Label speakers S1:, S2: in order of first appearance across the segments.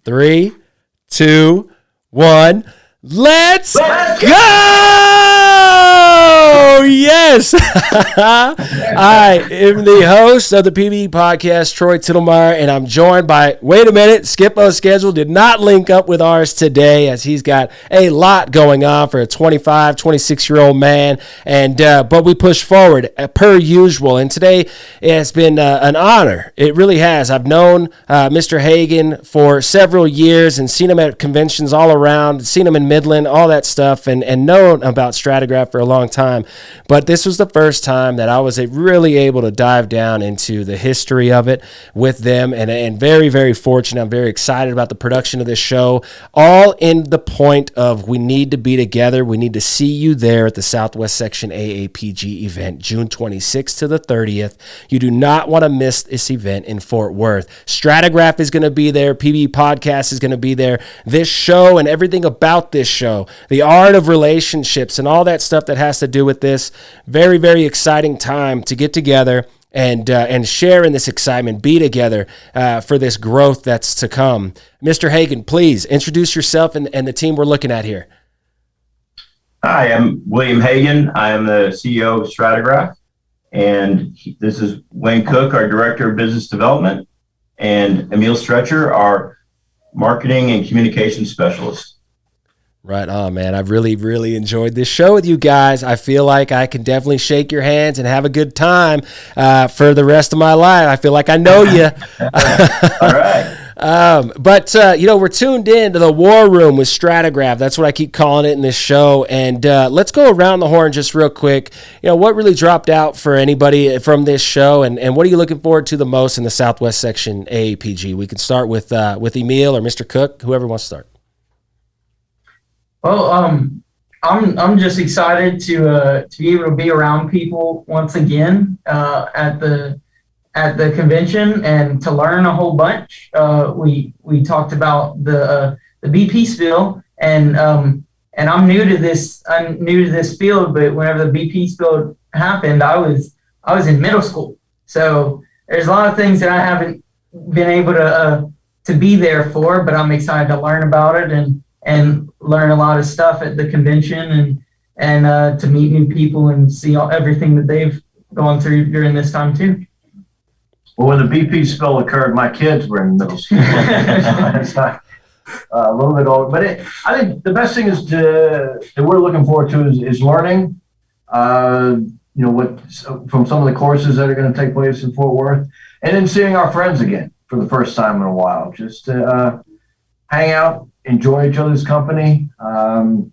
S1: 3, 2, 1. Let's go! Yes! I am the host of the PBE podcast, Troy Tittlemeyer, and I'm joined by, wait a minute, Skippo's schedule did not link up with ours today as he's got a lot going on for a 25, 26-year-old man, and but we push forward per usual, and today has been an honor. It really has. I've known Mr. Hagan for several years and seen him at conventions all around, seen him in Midland, all that stuff, and known about Stratagraph for a long time. But this was the first time that I was really able to dive down into the history of it with them, and very, very fortunate. I'm very excited about the production of this show, all in the point of we need to be together. We need to see you there at the Southwest Section AAPG event, June 26th to the 30th. You do not want to miss this event in Fort Worth. Stratagraph is going to be there. PBE Podcast is going to be there. This show and everything about this show, the art of relationships and all that stuff that has to do with this. Very, very exciting time to get together and share in this excitement, be together for this growth that's to come. Mr. Hagan, please introduce yourself and the team we're looking at here.
S2: Hi, I'm William Hagan. I am the CEO of Stratagraph, and this is Wayne Cook, our Director of Business Development, and Emil Stretcher, our Marketing and Communications Specialist.
S1: Right on, man. I've really, really enjoyed this show with you guys. I feel like I can definitely shake your hands and have a good time for the rest of my life. I feel like I know you.
S2: All right.
S1: But we're tuned in to the War Room with Stratagraph. That's what I keep calling it in this show. And let's go around the horn just real quick. What really dropped out for anybody from this show, and what are you looking forward to the most in the Southwest Section AAPG? We can start with Emil or Mr. Cook, whoever wants to start.
S3: Well, I'm just excited to be able to be around people once again at the convention and to learn a whole bunch. We talked about the BP spill, and I'm new to this. I'm new to this field, but whenever the BP spill happened, I was in middle school, so there's a lot of things that I haven't been able to be there for, but I'm excited to learn about it and learn a lot of stuff at the convention and to meet new people and see everything that they've gone through during this time too.
S4: Well, when the BP spill occurred, my kids were in middle school. It's not, a little bit older, but I think the best thing is that we're looking forward to is learning, what from some of the courses that are going to take place in Fort Worth, and then seeing our friends again for the first time in a while, just to hang out, enjoy each other's company, and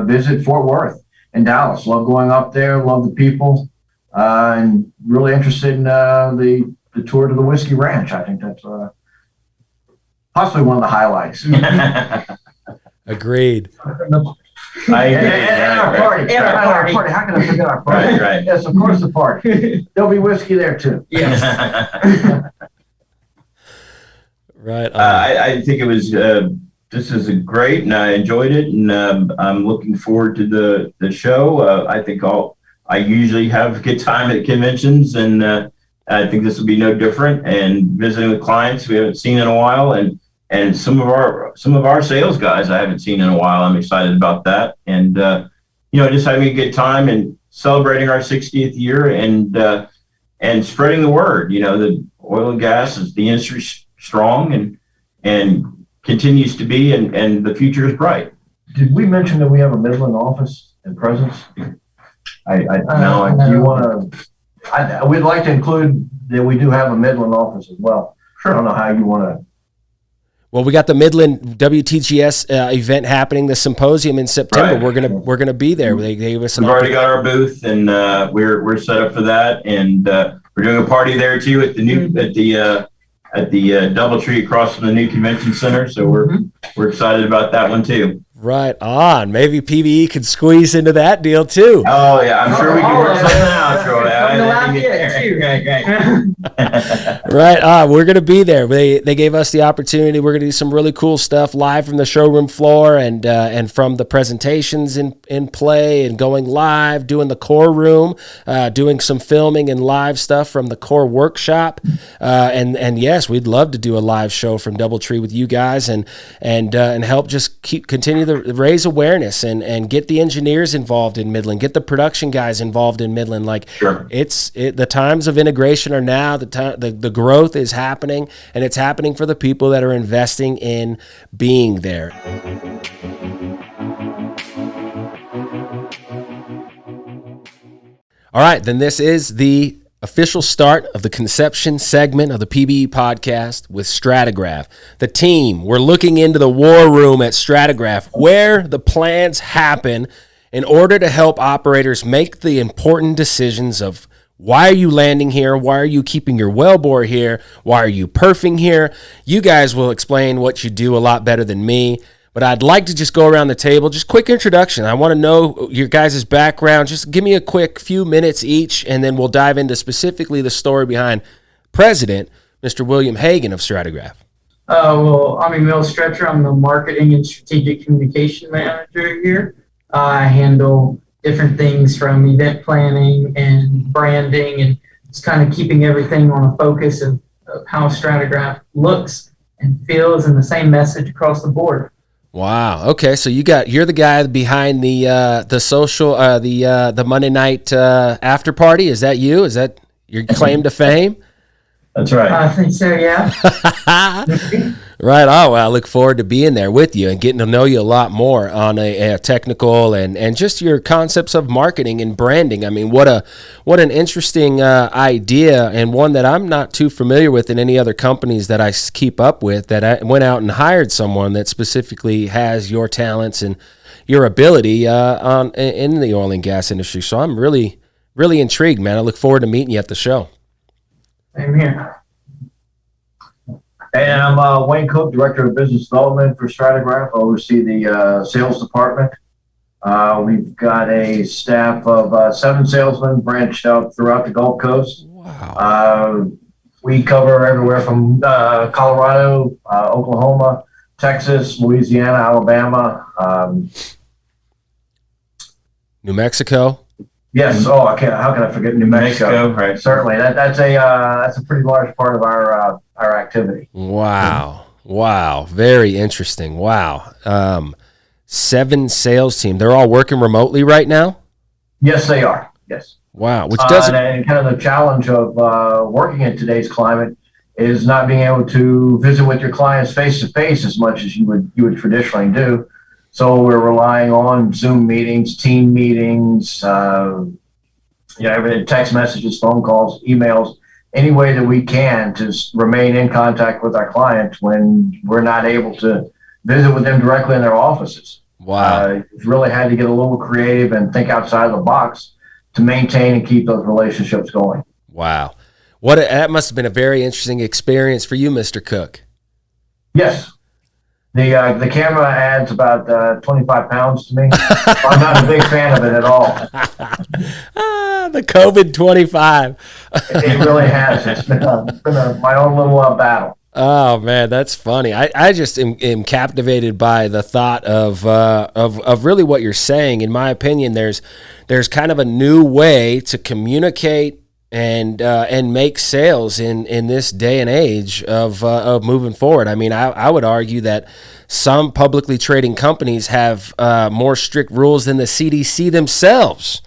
S4: visit Fort Worth and Dallas. Love going up there, love the people, and really interested in the tour to the Whiskey Ranch. I think that's possibly one of the highlights.
S1: Agreed.
S4: I agree. And our party. Our party. How can I forget our party?
S2: Right.
S4: Yes, of course, the party. There'll be whiskey there too.
S3: Yes.
S1: Right.
S2: I think it was, this is great, and I enjoyed it, and I'm looking forward to the show. I think I usually have a good time at conventions, and I think this will be no different, and visiting with clients we haven't seen in a while, and some of our sales guys I haven't seen in a while. I'm excited about that, and just having a good time and celebrating our 60th year, and spreading the word. The oil and gas is the industry strong and continues to be, and the future is bright.
S4: Did we mention that we have a Midland office and presence?
S3: No.
S4: Do you want to? We'd like to include that we do have a Midland office as well. Sure. I don't know how you want to.
S1: Well, we got the Midland WTGS event happening, the symposium in September.
S2: Right.
S1: We're gonna be there. They gave us.
S2: We've already got our booth, and we're set up for that, and we're doing a party there too at the new at the DoubleTree across from the new convention center. So we're excited about that one too.
S1: Right on. Maybe PBE could squeeze into that deal too.
S2: Oh yeah, I'm sure we can work something out, Troy.
S1: Right. We're going to be there. They gave us the opportunity. We're going to do some really cool stuff live from the showroom floor and from the presentations in play and going live, doing the core room, doing some filming and live stuff from the core workshop. And yes, we'd love to do a live show from DoubleTree with you guys and help just continue to raise awareness and get the engineers involved in Midland, get the production guys involved in Midland. Like
S2: Sure.
S1: The times of integration are now. The growth is happening, and it's happening for the people that are investing in being there. All right, then this is the official start of the conception segment of the PBE podcast with Stratagraph. The team, we're looking into the war room at Stratagraph, where the plans happen in order to help operators make the important decisions of why are you landing here? Why are you keeping your wellbore here? Why are you perfing here? You guys will explain what you do a lot better than me. But I'd like to just go around the table, just quick introduction. I want to know your guys' background. Just give me a quick few minutes each, and then we'll dive into specifically the story behind President, Mr. William Hagan of Stratagraph.
S3: Well, I'm Emil Stretcher. I'm the marketing and strategic communication manager here. I handle different things from event planning and branding and just kind of keeping everything on a focus of how Stratagraph looks and feels and the same message across the board.
S1: Wow. Okay. So you're the guy behind the social the Monday night after party. Is that you? Is that your claim to fame?
S2: That's right.
S3: I think so. Yeah.
S1: Right. Oh, well, I look forward to being there with you and getting to know you a lot more on a technical and just your concepts of marketing and branding. I mean, what an interesting idea, and one that I'm not too familiar with in any other companies that I keep up with, that I went out and hired someone that specifically has your talents and your ability in the oil and gas industry. So I'm really, really intrigued, man. I look forward to meeting you at the show.
S3: Same here.
S4: And I'm Wayne Cook, Director of Business Development for Stratagraph. I oversee the sales department. We've got a staff of 7 salesmen branched out throughout the Gulf Coast.
S1: Wow.
S4: We cover everywhere from Colorado, Oklahoma, Texas, Louisiana, Alabama.
S1: New Mexico.
S4: Yes. Oh, how can I forget New Mexico?
S2: Right.
S4: Certainly. That's a pretty large part of our activity.
S1: Wow. Wow. Very interesting. Wow. 7 sales team. They're all working remotely right now?
S4: Yes, they are. Yes.
S1: Wow. Which doesn't...
S4: and kind of the challenge of working in today's climate is not being able to visit with your clients face to face as much as you would traditionally do. So we're relying on Zoom meetings, team meetings, everything, text messages, phone calls, emails, any way that we can to remain in contact with our clients when we're not able to visit with them directly in their offices.
S1: Wow.
S4: We've really had to get a little creative and think outside of the box to maintain and keep those relationships going.
S1: Wow. That must have been a very interesting experience for you, Mr. Cook.
S4: Yes. The camera adds about 25 pounds to me. I'm not a big fan of it at all.
S1: The COVID 25.
S4: It really has. It's been my own little battle.
S1: Oh man, that's funny. I just am captivated by the thought of really what you're saying. In my opinion, there's kind of a new way to communicate and make sales in this day and age of moving forward. I mean, I would argue that some publicly trading companies have more strict rules than the CDC themselves.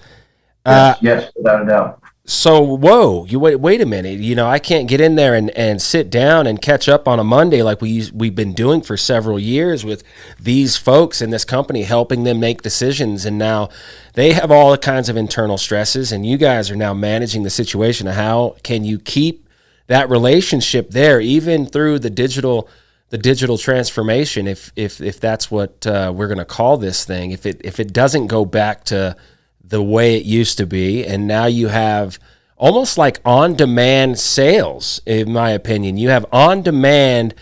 S4: Yes, without a doubt.
S1: So, whoa, you wait a minute. You know, I can't get in there and sit down and catch up on a Monday like we've been doing for several years with these folks in this company, helping them make decisions. And now they have all kinds of internal stresses, and you guys are now managing the situation. How can you keep that relationship there, even through the digital transformation, if that's what we're going to call this thing, if it doesn't go back to the way it used to be, and now you have almost like on-demand sales, in my opinion. You have on-demand,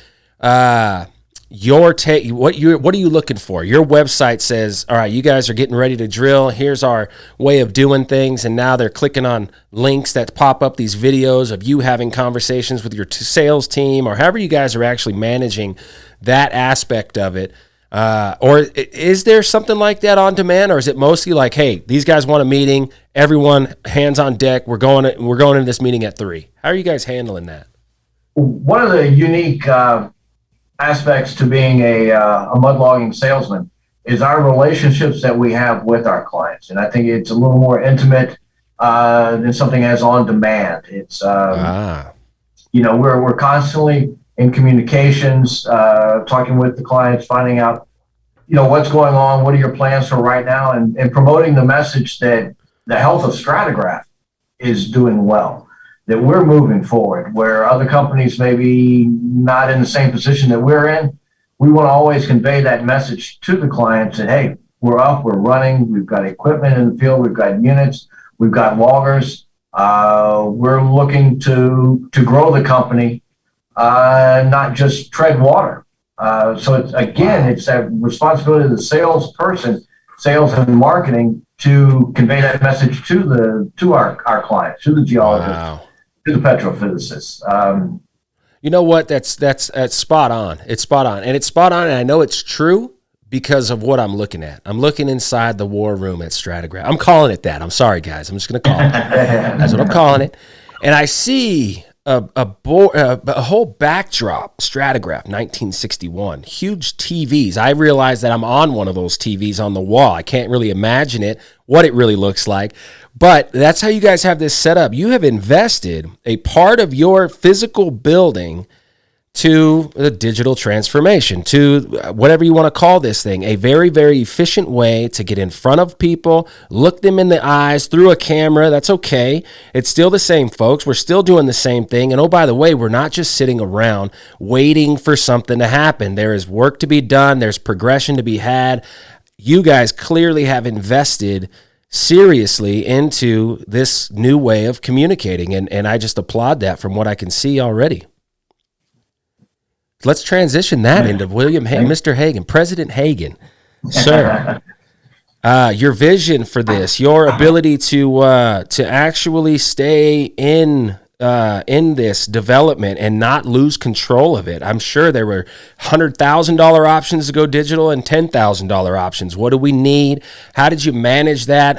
S1: your take, what are you looking for? Your website says, all right, you guys are getting ready to drill. Here's our way of doing things. And now they're clicking on links that pop up these videos of you having conversations with your sales team, or however you guys are actually managing that aspect of it. Or is there something like that on demand, or is it mostly like, hey, these guys want a meeting, everyone hands on deck. We're going into this meeting at 3:00. How are you guys handling that?
S4: One of the unique aspects to being a mud logging salesman is our relationships that we have with our clients. And I think it's a little more intimate than something as on demand. It's, we're constantly in communications, talking with the clients, finding out, what's going on, what are your plans for right now, and promoting the message that the health of Stratagraph is doing well, that we're moving forward, where other companies may be not in the same position that we're in. We want to always convey that message to the clients that, hey, we're up, we're running, we've got equipment in the field, we've got units, we've got loggers. We're looking to grow the company, not just tread water. So it's that responsibility of the salesperson, sales and marketing, to convey that message to our clients, to the geologists, to the petrophysicists.
S1: You know what? That's spot on. It's spot on. And it's spot on, and I know it's true because of what I'm looking at. I'm looking inside the war room at Stratagraph. I'm calling it that. I'm sorry, guys. I'm just going to call it that. That's what I'm calling it. And I see a whole backdrop, Stratagraph, 1961, huge TVs. I realize that I'm on one of those TVs on the wall. I can't really imagine what it really looks like, but that's how you guys have this set up. You have invested a part of your physical building to the digital transformation, to whatever you want to call this thing, a very, very efficient way to get in front of people, look them in the eyes through a camera. That's okay. It's still the same, folks. We're still doing the same thing. And oh, by the way, we're not just sitting around waiting for something to happen. There is work to be done. There's progression to be had. You guys clearly have invested seriously into this new way of communicating. And I just applaud that from what I can see already. Let's transition that into Mr. Hagen, President Hagen, sir. Your vision for this, your ability to actually stay in this development and not lose control of it. I'm sure there were $100,000 options to go digital and $10,000 options. What do we need? How did you manage that?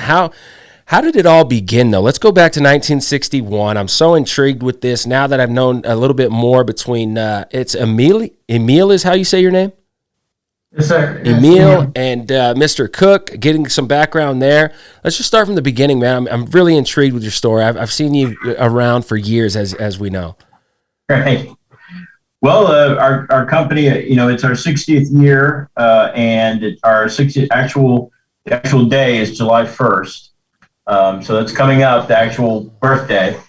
S1: How did it all begin, though? Let's go back to 1961. I'm so intrigued with this now that I've known a little bit more between, it's Emil is how you say your name?
S3: Yes, sir.
S1: Emil and Mr. Cook, getting some background there. Let's just start from the beginning, man. I'm really intrigued with your story. I've seen you around for years, as we know.
S2: Right. Well, our company, it's our 60th year, and our 60th actual day is July 1st. So that's coming up, the actual birthday,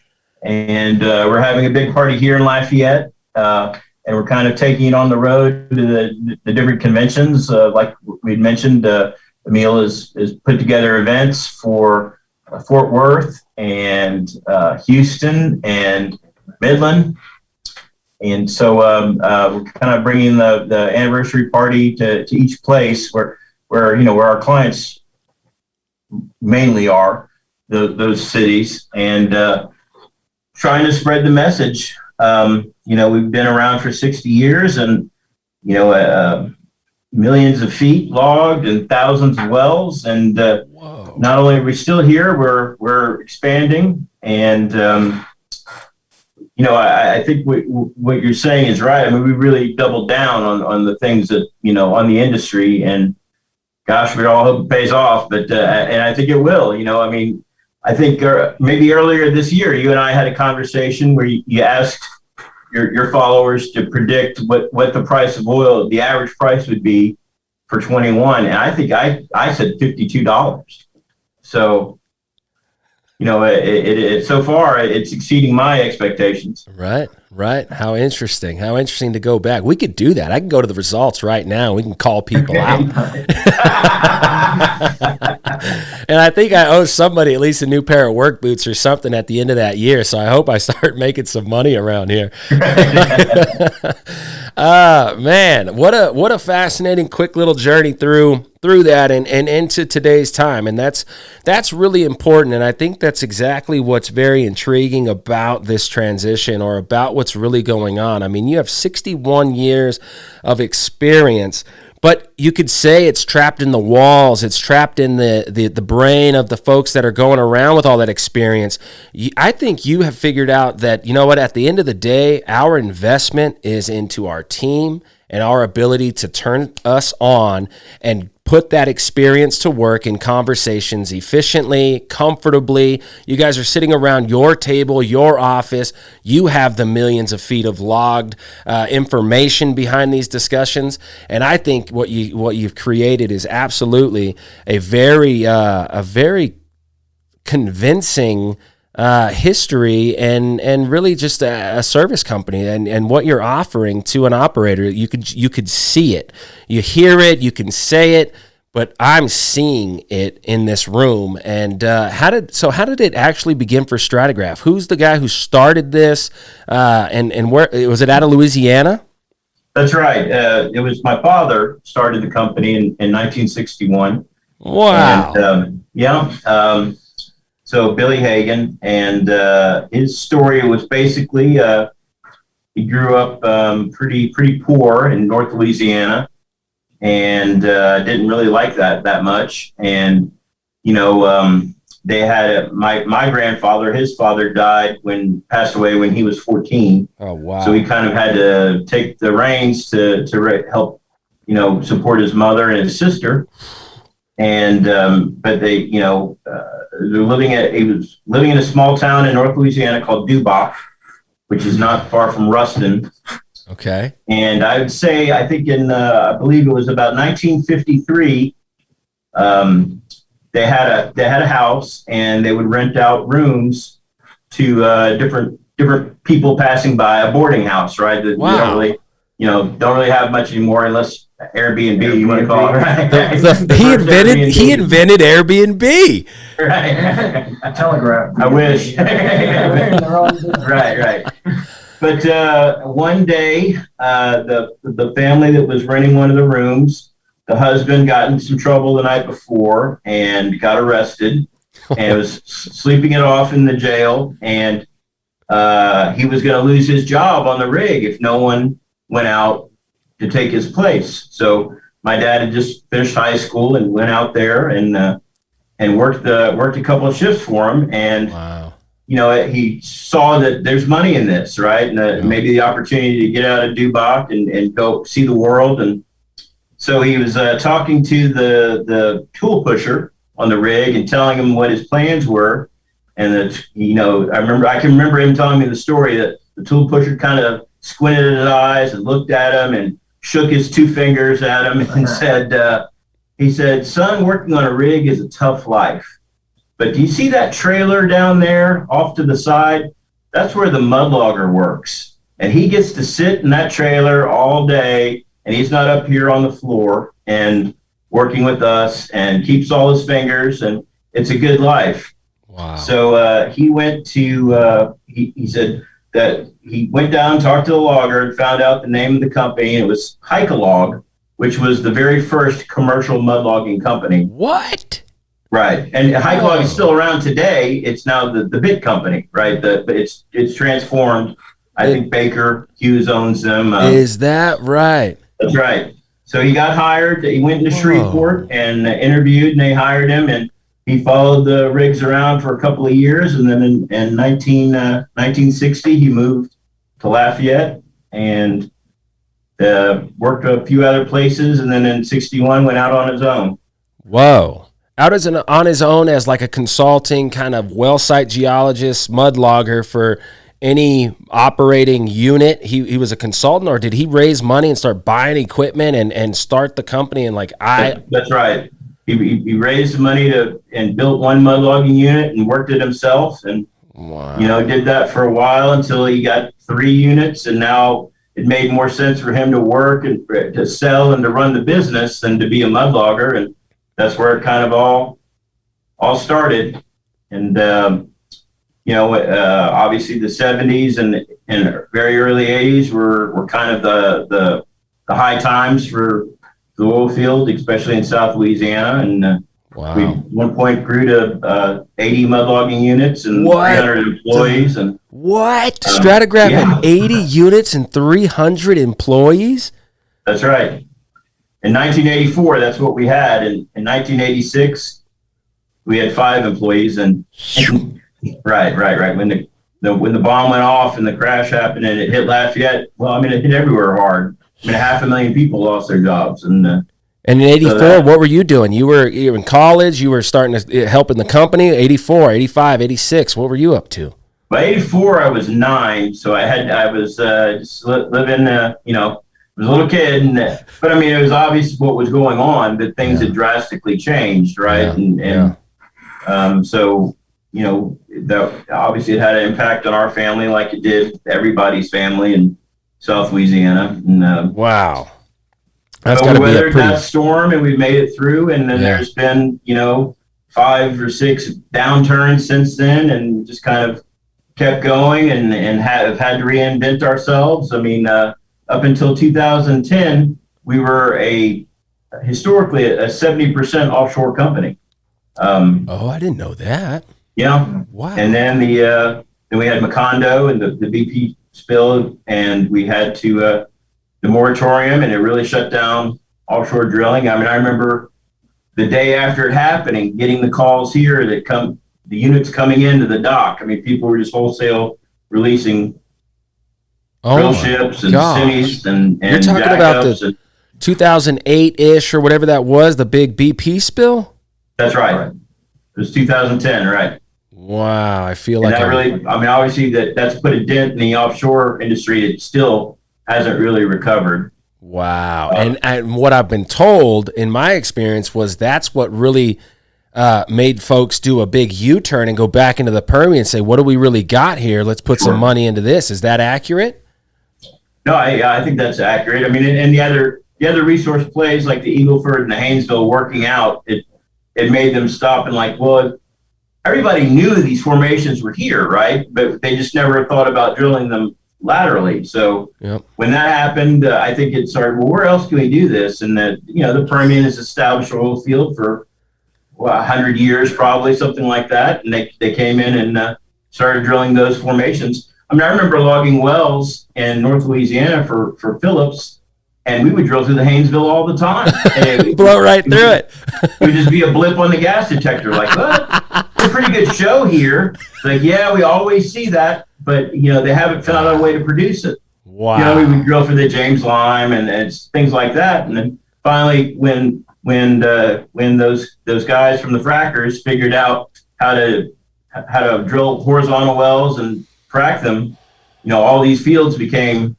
S2: and we're having a big party here in Lafayette, and we're kind of taking it on the road to the different conventions. Like we'd mentioned, Emil has put together events for Fort Worth and Houston and Midland, and so we're kind of bringing the anniversary party to each place where our clients mainly are those cities, and trying to spread the message. We've been around for 60 years, and millions of feet logged and thousands of wells, and not only are we still here, we're expanding, and I think what you're saying is right. I mean, we really doubled down on the things that on the industry, and gosh, we all hope it pays off, but and I think it will. I think maybe earlier this year, you and I had a conversation where you asked your followers to predict what the price of oil, the average price would be for 21, and I think I said $52. So So far it's exceeding my expectations.
S1: Right. How interesting to go back. We could do that. I can go to the results right now. We can call people out. And I think I owe somebody at least a new pair of work boots or something at the end of that year. So I hope I start making some money around here. Man, what a fascinating, quick little journey through that and into today's time. And that's really important. And I think that's exactly what's very intriguing about this transition, or about what's really going on. I mean, you have 61 years of experience, but you could say it's trapped in the walls. It's trapped in the brain of the folks that are going around with all that experience. I think you have figured out that, you know what, at the end of the day, our investment is into our team and our ability to turn us on and put that experience to work in conversations efficiently, comfortably. You guys are sitting around your table, your office. You have the millions of feet of logged information behind these discussions, and I think what you've created is absolutely a very convincing history and really just a service company, and what you're offering to an operator. You could see it, you hear it, you can say it, but I'm seeing it in this room. And how did it actually begin for Stratagraph? Who's the guy who started this? And where was it, out of Louisiana?
S2: That's right. It was my father started the company in 1961.
S1: Wow.
S2: And, so Billy Hagan, and his story was basically he grew up pretty poor in North Louisiana, and didn't really like that much. And they had my grandfather. His father passed away when he was 14.
S1: Oh wow!
S2: So he kind of had to take the reins to help support his mother and his sister. And but he was living in a small town in North Louisiana called Duboc, which is not far from Ruston.
S1: Okay.
S2: And I would say, I think I believe it was about 1953, they had a house, and they would rent out rooms to different people passing by, a boarding house, right? That
S1: wow.
S2: Don't really have much anymore, unless Airbnb, you want to call it, right?
S1: He invented Airbnb.
S2: Right.
S4: Telegraph.
S2: I wish. Right. But one day, the family that was renting one of the rooms, the husband got in some trouble the night before and got arrested, and was sleeping it off in the jail. And he was going to lose his job on the rig if no one went out to take his place. So my dad had just finished high school and went out there and worked a couple of shifts for him. And
S1: wow.
S2: He saw that there's money in this, right? And maybe the opportunity to get out of Duboc and go see the world. And so he was talking to the tool pusher on the rig and telling him what his plans were. And that, I can remember him telling me the story that the tool pusher kind of squinted his eyes and looked at him and shook his two fingers at him and said, "Son, working on a rig is a tough life. But do you see that trailer down there off to the side? That's where the mudlogger works. And he gets to sit in that trailer all day, and he's not up here on the floor and working with us, and keeps all his fingers, and it's a good life."
S1: Wow.
S2: So he went to, he said that he went down, talked to the logger, and found out the name of the company. And it was Hike-A-Log, which was the very first commercial mud logging company.
S1: What?
S2: Right. And Hike-A-Log is still around today. It's now the bit company, right? But it's transformed. I think Baker Hughes owns them.
S1: Is that right?
S2: That's right. So he got hired. He went into Shreveport and interviewed, and they hired him. And he followed the rigs around for a couple of years. And then in 1960, he moved to Lafayette and worked a few other places. And then in 61, went out on his own.
S1: Whoa. On his own as like a consulting kind of well site geologist, mud logger for any operating unit. He was a consultant, or did he raise money and start buying equipment and start the company? And
S2: That's right. he raised the money and built one mud logging unit and worked it himself, and did that for a while until he got 3 units, and now it made more sense for him to work and to sell and to run the business than to be a mud logger, and that's where it kind of all started. And obviously the 70s and very early 80s were kind of the high times for the oil field, especially in South Louisiana. And we at one point grew to 80 mud logging units and 300 employees. And
S1: Stratagraph had 80 units and 300 employees?
S2: That's right. In 1984, that's what we had. And in 1986, we had 5 employees. And right. When the bomb went off and the crash happened and it hit Lafayette, it hit everywhere hard. 500,000 people lost their jobs. And
S1: in 84, what were you doing? You were in college. You were starting to help in the company. 84, 85, 86. What were you up to?
S2: By 84, I was 9, so I was just living. I was a little kid, but it was obvious what was going on. That things had drastically changed, right? So that obviously it had an impact on our family, like it did everybody's family in South Louisiana. And
S1: wow.
S2: That's got to be weathered that storm, and we made it through. And then there's been 5 or 6 downturns since then, and just kind of kept going and have had to reinvent ourselves. Up until 2010, we were historically a 70% offshore company.
S1: I didn't know that.
S2: Yeah.
S1: Wow.
S2: And then then we had Macondo and the BP spill, and we had to the moratorium, and it really shut down offshore drilling. I remember the day after it happening, getting the calls here that the units coming into the dock. People were just wholesale releasing drill ships and semis and
S1: you're talking about the 2008-ish or whatever that was, the big BP spill?
S2: That's right. It was 2010, right?
S1: Wow, I feel like
S2: obviously that's put a dent in the offshore industry. It still hasn't really recovered.
S1: Wow. And what I've been told in my experience was that's what really made folks do a big U-turn and go back into the Permian and say, what do we really got here? Let's put some money into this. Is that accurate?
S2: No, I think that's accurate. And the other resource plays like the Eagle Ford and the Haynesville working out, it made them stop and everybody knew these formations were here, right? But they just never thought about drilling them laterally. So when that happened, I think it started, where else can we do this? And that, the Permian is established oil field for 100 years, probably something like that. And they came in and started drilling those formations. I remember logging wells in North Louisiana for Phillips, and we would drill through the Haynesville all the time. And
S1: blow right through it.
S2: It would just be a blip on the gas detector. It's a pretty good show here. We always see that, but they haven't found a way to produce it.
S1: Wow.
S2: We would drill for the James Lime and it's things like that. And then finally, when those guys from the frackers figured out how to drill horizontal wells and frack them, all these fields became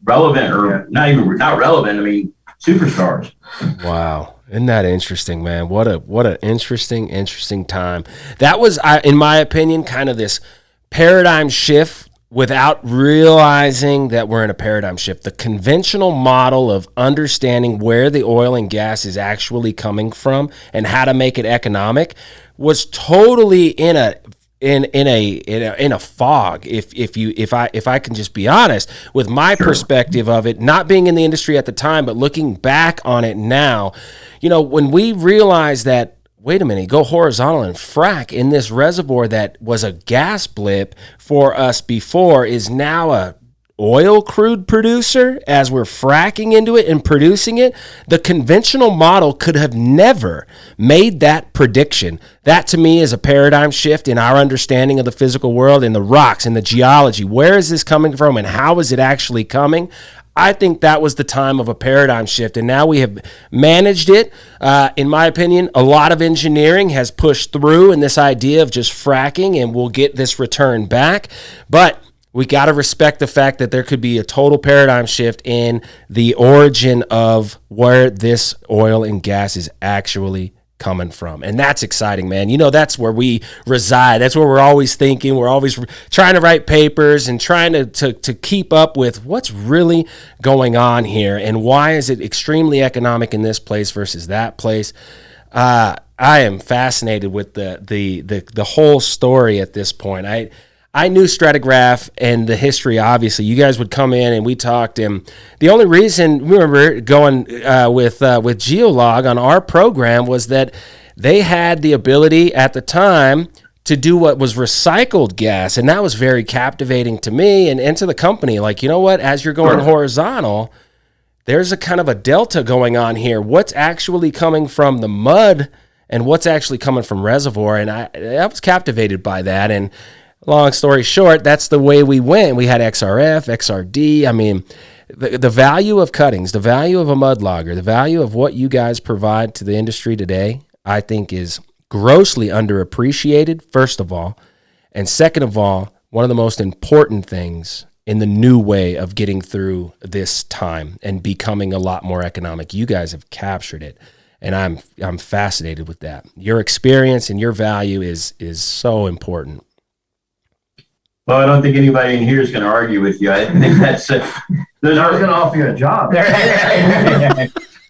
S2: relevant, or not relevant. Superstars.
S1: Wow. Isn't that interesting, man? What an interesting time. That was, in my opinion, kind of this paradigm shift without realizing that we're in a paradigm shift. The conventional model of understanding where the oil and gas is actually coming from and how to make it economic was totally in a fog. If I can just be honest with my perspective of it, not being in the industry at the time, but looking back on it now, when we realize that, wait a minute, go horizontal and frack in this reservoir that was a gas blip for us before is now a oil crude producer as we're fracking into it and producing it. The conventional model could have never made that prediction. That to me is a paradigm shift in our understanding of the physical world, in the rocks, in the geology. Where is this coming from and how is it actually coming? I think that was the time of a paradigm shift, and now we have managed it. In my opinion, a lot of engineering has pushed through in this idea of just fracking, and we'll get this return back. But we got to respect the fact that there could be a total paradigm shift in the origin of where this oil and gas is actually coming from. And that's exciting, man. You know, that's where we reside. That's where we're always thinking. We're always trying to write papers and trying to keep up with what's really going on here and why is it extremely economic in this place versus that place. I am fascinated with the whole story at this point. I knew Stratagraph and the history, obviously. You guys would come in and we talked. And the only reason, remember, going with Geolog on our program was that they had the ability at the time to do what was recycled gas. And that was very captivating to me and to the company. Like, you know what? As you're going horizontal, there's a kind of a delta going on here. What's actually coming from the mud and what's actually coming from reservoir? And I was captivated by that. And long story short, that's the way we went. We had XRF, XRD. I mean, the value of cuttings, the value of a mud logger, the value of what you guys provide to the industry today, I think is grossly underappreciated, first of all. And second of all, one of the most important things in the new way of getting through this time and becoming a lot more economic. You guys have captured it. And I'm fascinated with that. Your experience and your value is so important.
S2: Well, I don't think anybody in here is going to argue with you. I think that's those
S4: I was
S2: are
S4: going to offer you a job.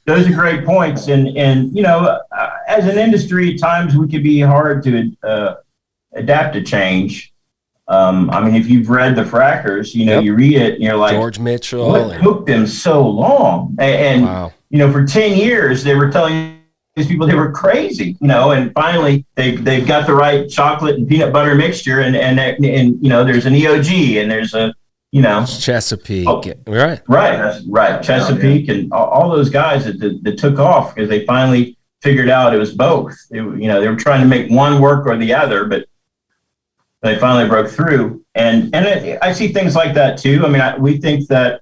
S2: those are great points. And you know, as an industry, at times we could be hard to adapt to change. I mean, if you've read the Frackers, you know, you read it and you're like,
S1: George Mitchell,
S2: what took them so long? And
S1: wow.
S2: You know, for 10 years they were telling these people they were crazy, you know, and finally they've got the right chocolate and peanut butter mixture, and you know, there's an EOG and there's a, you know,
S1: Chesapeake,
S2: right, Chesapeake, and all those guys that took off because they finally figured out it was both. You know, they were trying to make one work or the other, but they finally broke through. And I see things like that too. I mean, we think that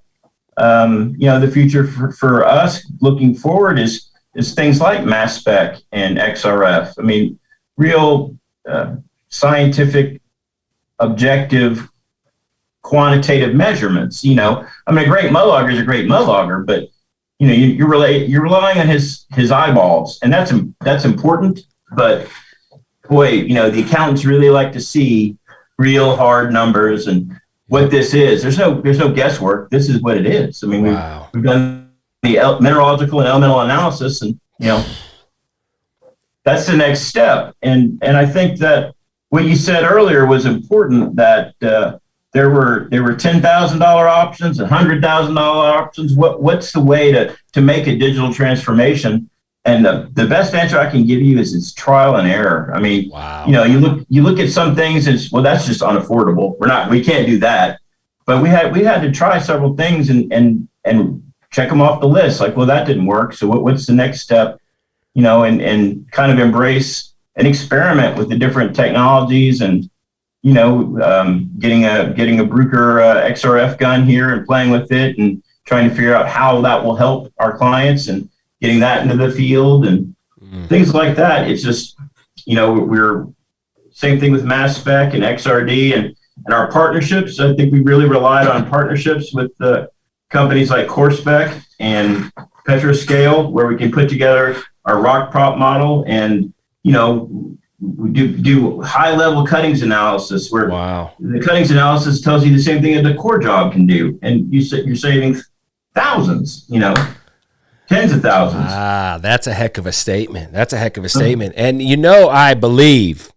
S2: you know, the future for us looking forward is things like mass spec and XRF. I mean, real scientific, objective, quantitative measurements. You know, I mean, a great mud logger is a great mud logger, but you know, you're relying on his eyeballs, and that's important. But boy, you know, the accountants really like to see real hard numbers and what this is. There's no guesswork. This is what it is. I mean, we've done the mineralogical and elemental analysis, and you know, that's the next step. And I think that what you said earlier was important, that there were $10,000 options and $100,000 options. What's the way to make a digital transformation? And the best answer I can give you is it's trial and error. I mean, you know, you look at some things and well, that's just unaffordable. We can't do that. But we had to try several things and check them off the list. Like, well, that didn't work. So what's the next step? You know, and kind of embrace and experiment with the different technologies, and you know, getting a Bruker XRF gun here and playing with it and trying to figure out how that will help our clients and getting that into the field and things like that. It's just, you know, we're same thing with mass spec and XRD and our partnerships. I think we really relied on partnerships with companies like CoreSpec and Petroscale, where we can put together our rock prop model and, you know, we do high level cuttings analysis where the cuttings analysis tells you the same thing that the core job can do. And you're saving thousands, you know, tens of thousands.
S1: That's a heck of a statement. And, you know, I believe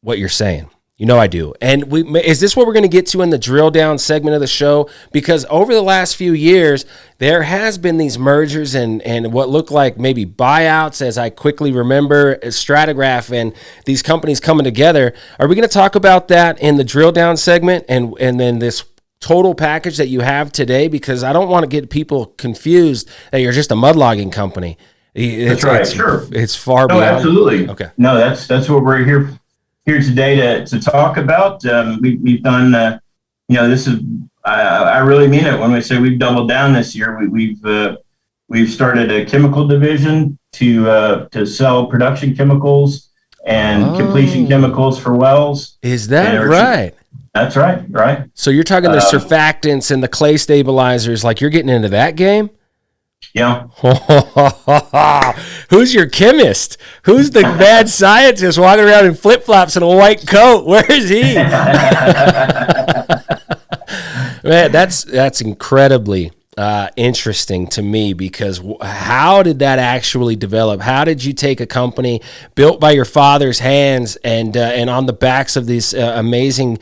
S1: what you're saying. You know I do. And is this what we're going to get to in the drill down segment of the show? Because over the last few years, there has been these mergers and what look like maybe buyouts, as I quickly remember, Stratagraph and these companies coming together. Are we going to talk about that in the drill down segment and then this total package that you have today? Because I don't want to get people confused that you're just a mud logging company.
S2: That's right. Sure.
S1: It's far beyond.
S2: Absolutely. Okay. No, that's what we're here today to talk about. We've done, you know, this is, I really mean it when we say we've doubled down this year. We've started a chemical division to sell production chemicals and completion chemicals for wells.
S1: Is that right?
S2: That's right. Right.
S1: So you're talking the surfactants and the clay stabilizers, like you're getting into that game?
S2: Yeah.
S1: Who's your chemist? Who's the mad scientist walking around in flip-flops and a white coat? Where is he? Man, that's incredibly interesting to me, because how did that actually develop? How did you take a company built by your father's hands and on the backs of this amazing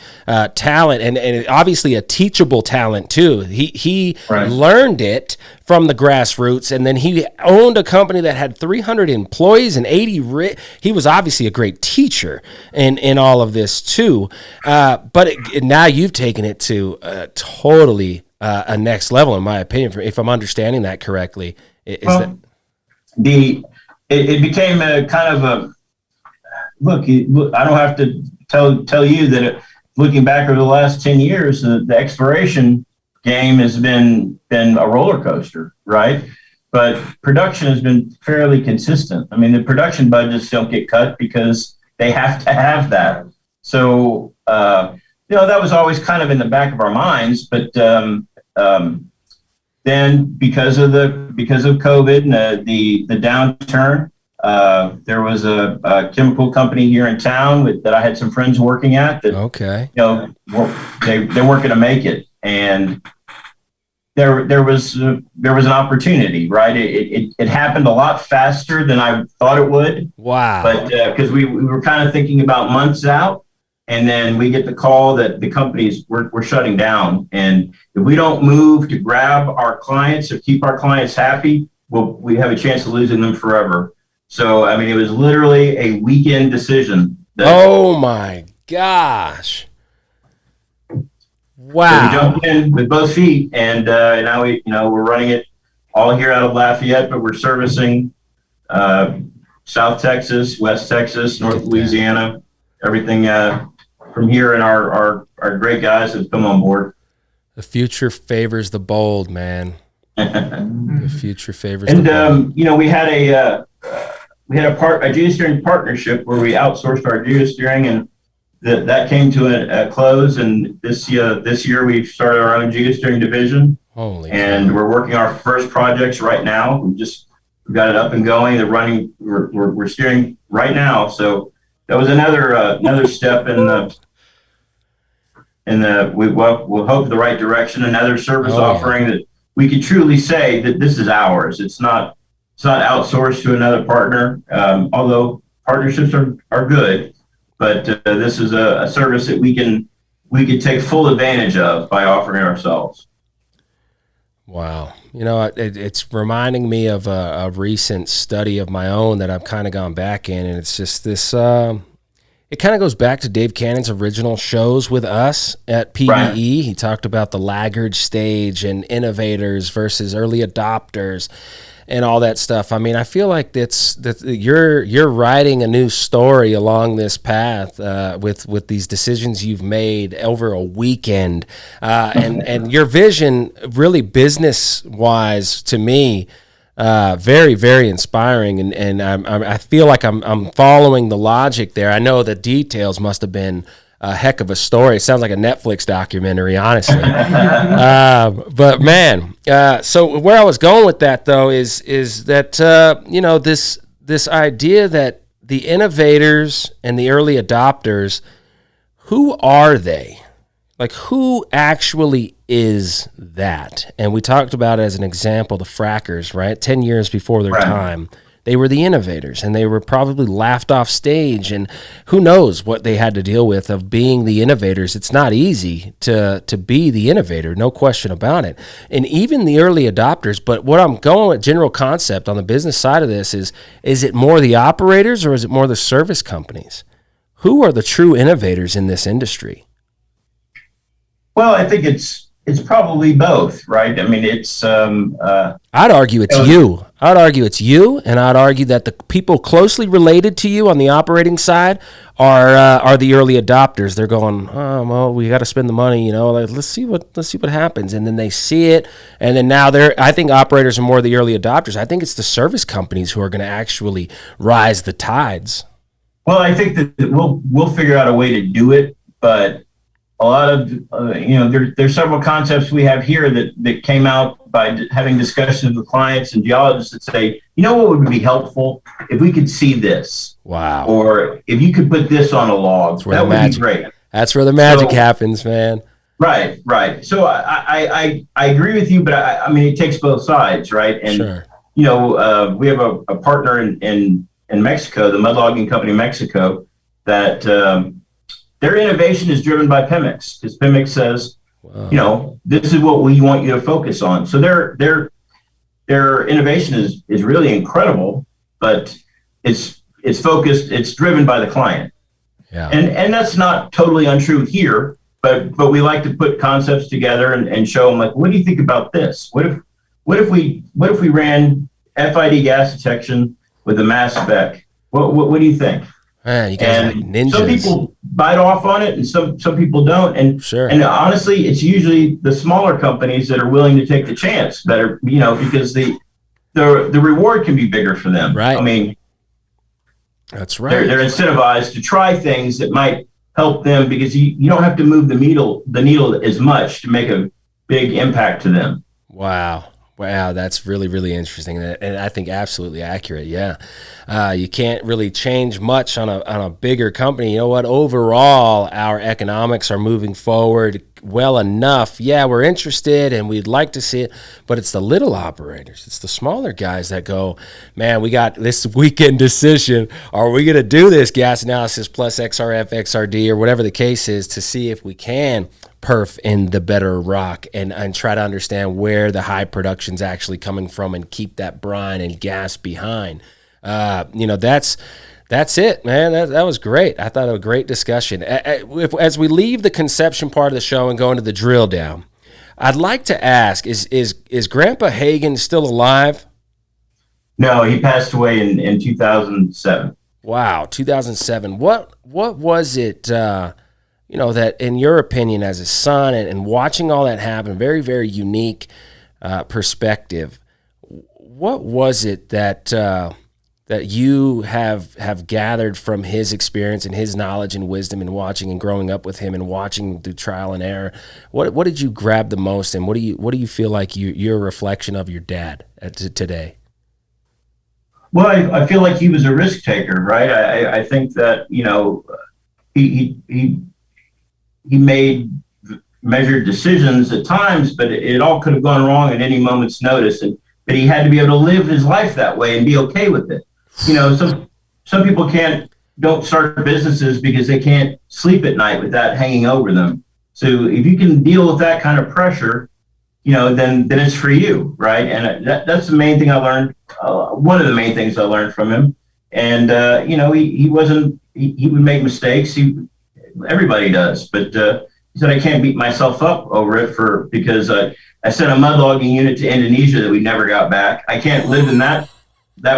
S1: talent and obviously a teachable talent too? He
S2: Right.
S1: learned it from the grassroots, and then he owned a company that had 300 employees and 80. He was obviously a great teacher in all of this too. But now you've taken it to totally a next level, in my opinion, if I'm understanding that correctly. It
S2: became a kind of a look. I don't have to tell you that looking back over the last 10 years, the exploration game has been a roller coaster, right? But production has been fairly consistent. I mean, the production budgets don't get cut because they have to have that. So that was always kind of in the back of our minds, but then because of COVID and the downturn, there was a chemical company here in town that I had some friends working at that, they weren't going to make it. And there was an opportunity, right? It happened a lot faster than I thought it would.
S1: Wow.
S2: But because we were kind of thinking about months out. And then we get the call that the companies we're shutting down, and if we don't move to grab our clients or keep our clients happy, we have a chance of losing them forever. So I mean, it was literally a weekend decision.
S1: Oh my gosh! Wow!
S2: So we jumped in with both feet, and now we're running it all here out of Lafayette, but we're servicing South Texas, West Texas, North Louisiana, everything. From here, and our great guys have come on board.
S1: The future favors the bold, man. The future favors
S2: and,
S1: the bold.
S2: We had a geosteering partnership where we outsourced our geosteering, and that came to a close. And this year we've started our own geosteering division. And we're working our first projects right now. We've got it up and going. They're running. We're steering right now. So that was another step we'll hope the right direction. Another service offering that we could truly say that this is ours. It's not outsourced to another partner. Although partnerships are good, but this is a service that we can take full advantage of by offering ourselves.
S1: Wow. It's reminding me of a recent study of my own that I've kind of gone back in, and it's just this, it kind of goes back to Dave Cannon's original shows with us at PBE. Right. He talked about the laggard stage and innovators versus early adopters and all that stuff. I mean, I feel like you're writing a new story along this path with these decisions you've made over a weekend, and your vision, really business wise, to me, very, very inspiring. And I feel like I'm following the logic there. I know the details must have been a heck of a story. It sounds like a Netflix documentary, honestly. But man, so where I was going with that though is that this idea that the innovators and the early adopters, who are they? Like, who actually is that? And we talked about, as an example, the frackers, right? 10 years before their time. They were the innovators, and they were probably laughed off stage, and who knows what they had to deal with of being the innovators. It's not easy to be the innovator, no question about it. And even the early adopters, but what I'm going with, general concept on the business side of this is it more the operators or is it more the service companies? Who are the true innovators in this industry?
S2: Well, I think it's probably both, right? I mean, it's.
S1: I'd argue it's you. I'd argue it's you, and I'd argue that the people closely related to you on the operating side are the early adopters. They're going, oh well, we got to spend the money, let's see what happens, and then they see it, and then now I think operators are more the early adopters. I think it's the service companies who are going to actually rise the tides.
S2: Well, I think that we'll figure out a way to do it, but a lot of, there's several concepts we have here that came out by having discussions with clients and geologists that say, what would be helpful if we could see this?
S1: Wow.
S2: Or if you could put this on a log, that would be great.
S1: That's where the magic happens, man.
S2: Right. So I agree with you, but I mean, it takes both sides, right? And,
S1: sure.
S2: We have a partner in Mexico, the mud logging company in Mexico, that their innovation is driven by Pemex, because Pemex says, wow, this is what we want you to focus on. So their innovation is really incredible, but it's focused, it's driven by the client.
S1: Yeah.
S2: And that's not totally untrue here, but we like to put concepts together and show them, like, what do you think about this? What if we ran FID gas detection with a mass spec? What do you think?
S1: Man, you guys are like ninjas.
S2: Some people bite off on it and some people don't. And
S1: sure.
S2: And honestly, it's usually the smaller companies that are willing to take the chance better, because the reward can be bigger for them.
S1: Right.
S2: I mean,
S1: that's right.
S2: They're incentivized to try things that might help them, because you don't have to move the needle as much to make a big impact to them.
S1: Wow, that's really, really interesting, and I think absolutely accurate. Yeah, you can't really change much on a bigger company. You know what? Overall, our economics are moving forward well enough. Yeah, we're interested and we'd like to see it, but it's the little operators, it's the smaller guys that go, man, we got this weekend decision. Are we going to do this gas analysis plus XRF, XRD, or whatever the case is, to see if we can perf in the better rock and try to understand where the high production's actually coming from and keep that brine and gas behind. That's it, man. That was great. I thought it was a great discussion. As we leave the conception part of the show and go into the drill down, I'd like to ask, is Grandpa Hagen still alive?
S2: No, he passed away in 2007.
S1: Wow, 2007. What was it, that in your opinion as a son and watching all that happen, very, very unique perspective, what was it that you have gathered from his experience and his knowledge and wisdom and watching and growing up with him and watching through trial and error? What did you grab the most, and what do you feel like your reflection of your dad today?
S2: Well, I feel like he was a risk taker, right? I think that, he made measured decisions at times, but it all could have gone wrong at any moment's notice. But he had to be able to live his life that way and be okay with it. Some people don't start businesses because they can't sleep at night with that hanging over them. So if you can deal with that kind of pressure, then it's for you, right? And that's the main thing I learned. One of the main things I learned from him. And he would make mistakes. Everybody does, but he said, I can't beat myself up over it because I sent a mud logging unit to Indonesia that we never got back. I can't live in that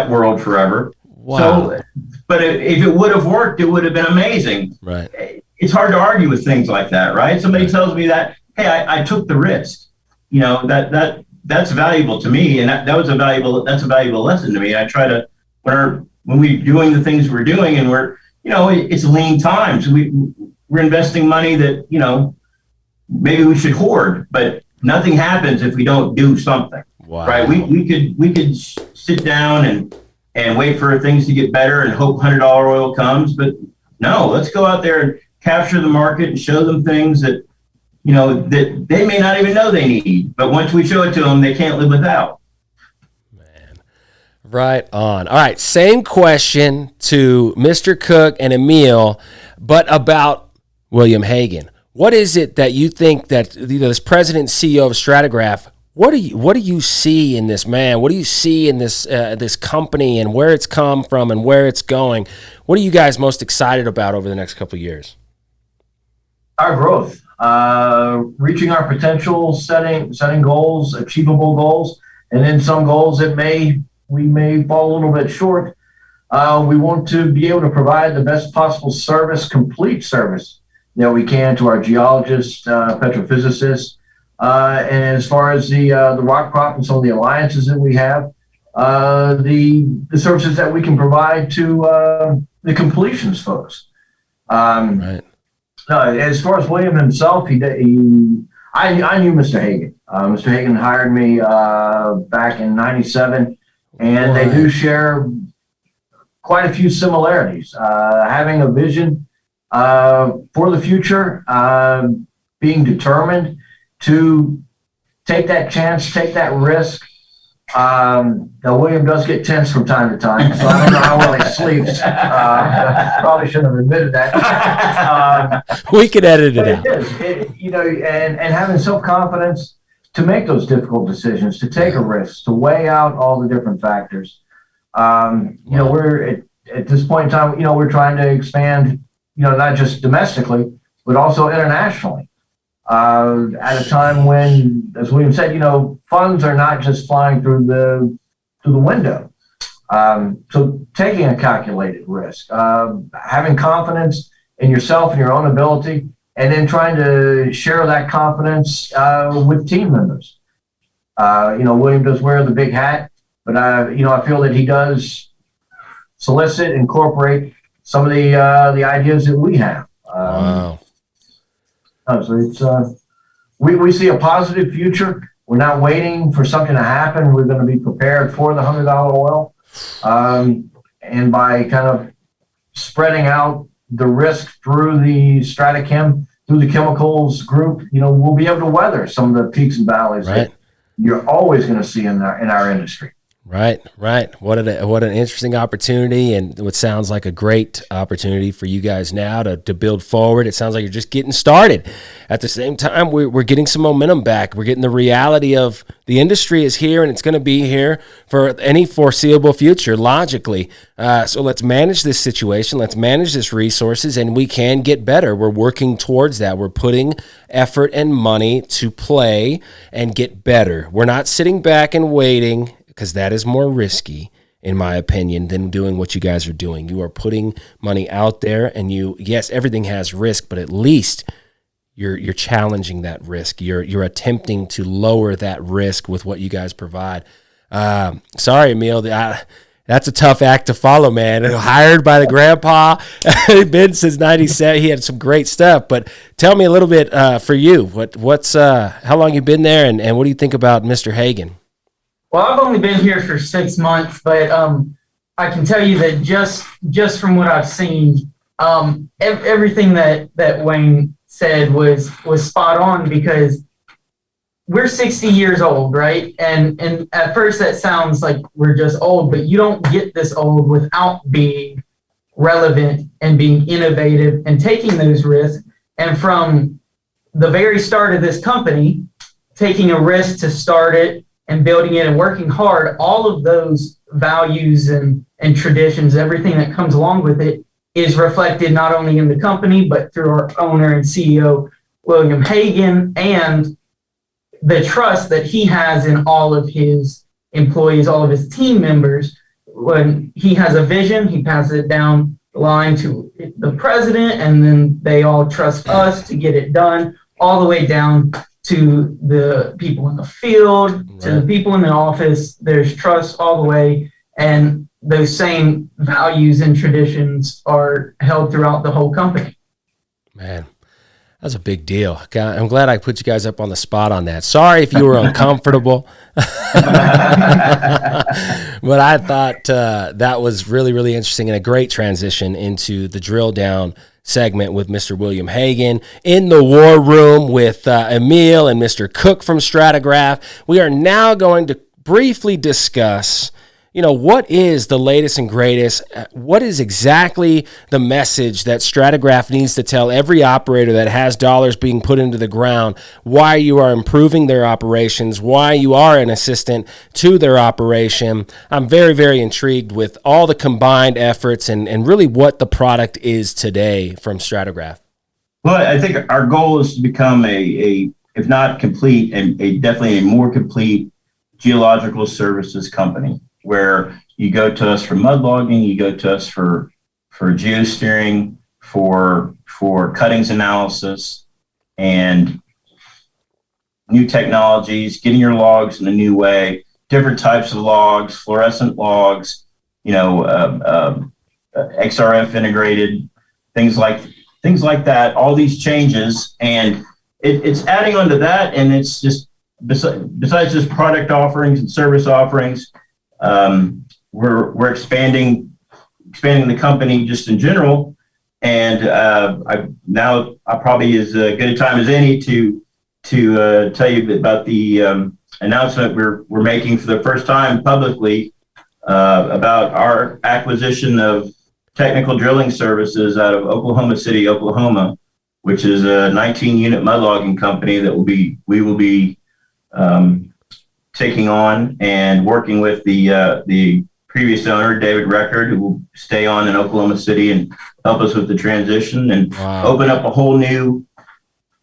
S2: world forever.
S1: Wow. So,
S2: but if it would have worked, it would have been amazing.
S1: Right.
S2: It's hard to argue with things like that, right? Somebody tells me that, hey, I took the risk. That's valuable to me, and that's a valuable lesson to me. I try to when we're doing the things we're doing, and it's lean times. We're investing money that maybe we should hoard, but nothing happens if we don't do something.
S1: Wow.
S2: Right? We could sit down and wait for things to get better and hope $100 oil comes, but no, let's go out there and capture the market and show them things that that they may not even know they need, but once we show it to them, they can't live without.
S1: Man, right on. All right, same question to Mr. Cook and Emil, but about William Hagen. What is it that you think that this president and CEO of Stratagraph, what do you see in this man? What do you see in this company and where it's come from and where it's going? What are you guys most excited about over the next couple of years?
S4: Our growth, reaching our potential, setting goals, achievable goals, and then some goals that we may fall a little bit short. We want to be able to provide the best possible service, complete service that we can to our geologists, petrophysicists, and as far as the rock crop and some of the alliances that we have, the services that we can provide to the completions folks.
S1: Right.
S4: No, as far as William himself, I knew Mr. Hagan. Mr. Hagan hired me back in '97, and they do share quite a few similarities. Having a vision for the future, being determined to take that chance, take that risk. Now William does get tense from time to time, so I don't know how well he sleeps. Probably shouldn't have admitted that.
S1: We could edit it out.
S4: And having self-confidence to make those difficult decisions, to take a risk, to weigh out all the different factors. We're at this point in time, we're trying to expand, not just domestically, but also internationally. At a time when, as William said, funds are not just flying through the window. So taking a calculated risk, having confidence in yourself and your own ability, and then trying to share that confidence with team members. William does wear the big hat, but I feel that he does solicit, incorporate some of the ideas that we have.
S1: Wow.
S4: So it's we see a positive future. We're not waiting for something to happen. We're going to be prepared for the $100 oil, and by kind of spreading out the risk through the Stratachem, through the chemicals group, we'll be able to weather some of the peaks and valleys that you're always going to see in our industry.
S1: Right. What an interesting opportunity, and what sounds like a great opportunity for you guys now to build forward. It sounds like you're just getting started. At the same time, we're getting some momentum back. We're getting the reality of the industry is here, and it's going to be here for any foreseeable future, logically. So let's manage this situation. Let's manage this resources, and we can get better. We're working towards that. We're putting effort and money to play and get better. We're not sitting back and waiting, because that is more risky, in my opinion, than doing what you guys are doing. You are putting money out there, and yes, everything has risk, but at least you're challenging that risk. You're attempting to lower that risk with what you guys provide. Sorry, Emil, that's a tough act to follow, man. Hired by the grandpa, been since '97. He had some great stuff, but tell me a little bit for you. How long you been there, and what do you think about Mr. Hagan?
S3: Well, I've only been here for 6 months, but I can tell you that just from what I've seen, everything that Wayne said was spot on, because we're 60 years old, right? And at first that sounds like we're just old, but you don't get this old without being relevant and being innovative and taking those risks. And from the very start of this company, taking a risk to start it, and building it and working hard, all of those values and traditions, everything that comes along with it, is reflected not only in the company, but through our owner and CEO, William Hagan, and the trust that he has in all of his employees, all of his team members. When he has a vision, he passes it down the line to the president, and then they all trust us to get it done, all the way down to the people in the field, to the people in the office. There's trust all the way, and those same values and traditions are held throughout the whole company.
S1: Man, that's a big deal. God, I'm glad I put you guys up on the spot on that. Sorry if you were uncomfortable. But I thought that was really, really interesting, and a great transition into the drill down segment with Mr. William Hagan in the war room with Emil and Mr. Cook from Stratagraph. We are now going to briefly discuss, what is the latest and greatest? What is exactly the message that Stratagraph needs to tell every operator that has dollars being put into the ground, why you are improving their operations, why you are an assistant to their operation? I'm very, very intrigued with all the combined efforts and really what the product is today from Stratagraph.
S2: Well, I think our goal is to become a if not complete, definitely a more complete geological services company, where you go to us for mud logging, you go to us for geosteering, for cuttings analysis, and new technologies, getting your logs in a new way, different types of logs, fluorescent logs, XRF integrated, things like things like that, all these changes. And it's adding on to that. And it's just, besides just product offerings and service offerings, we're expanding the company just in general. And I probably as good a time as any to tell you about the announcement we're making for the first time publicly about our acquisition of technical drilling services out of Oklahoma City, Oklahoma, which is a 19-unit mud logging company that we will be taking on and working with the previous owner, David Record, who will stay on in Oklahoma City and help us with the transition and open up a whole new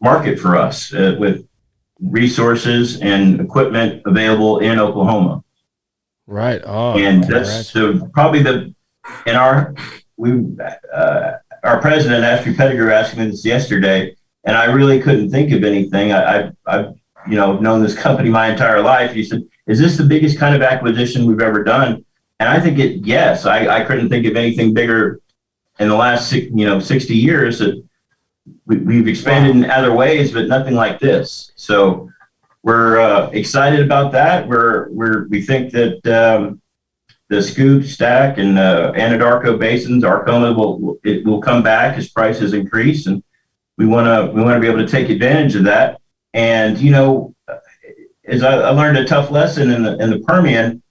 S2: market for us with resources and equipment available in Oklahoma.
S1: Right. Oh,
S2: and that's probably our president, Ashby Pettigrew, asked me this yesterday, and I really couldn't think of anything. I've known this company my entire life. He said, "Is this the biggest kind of acquisition we've ever done?" And I think yes. I couldn't think of anything bigger in the last 60 years. That we've expanded in other ways, but nothing like this. So we're excited about that. We think that the Scoop, Stack, and Anadarko basins, Arkoma will come back as prices increase, and we want to be able to take advantage of that. And as I learned a tough lesson in the Permian,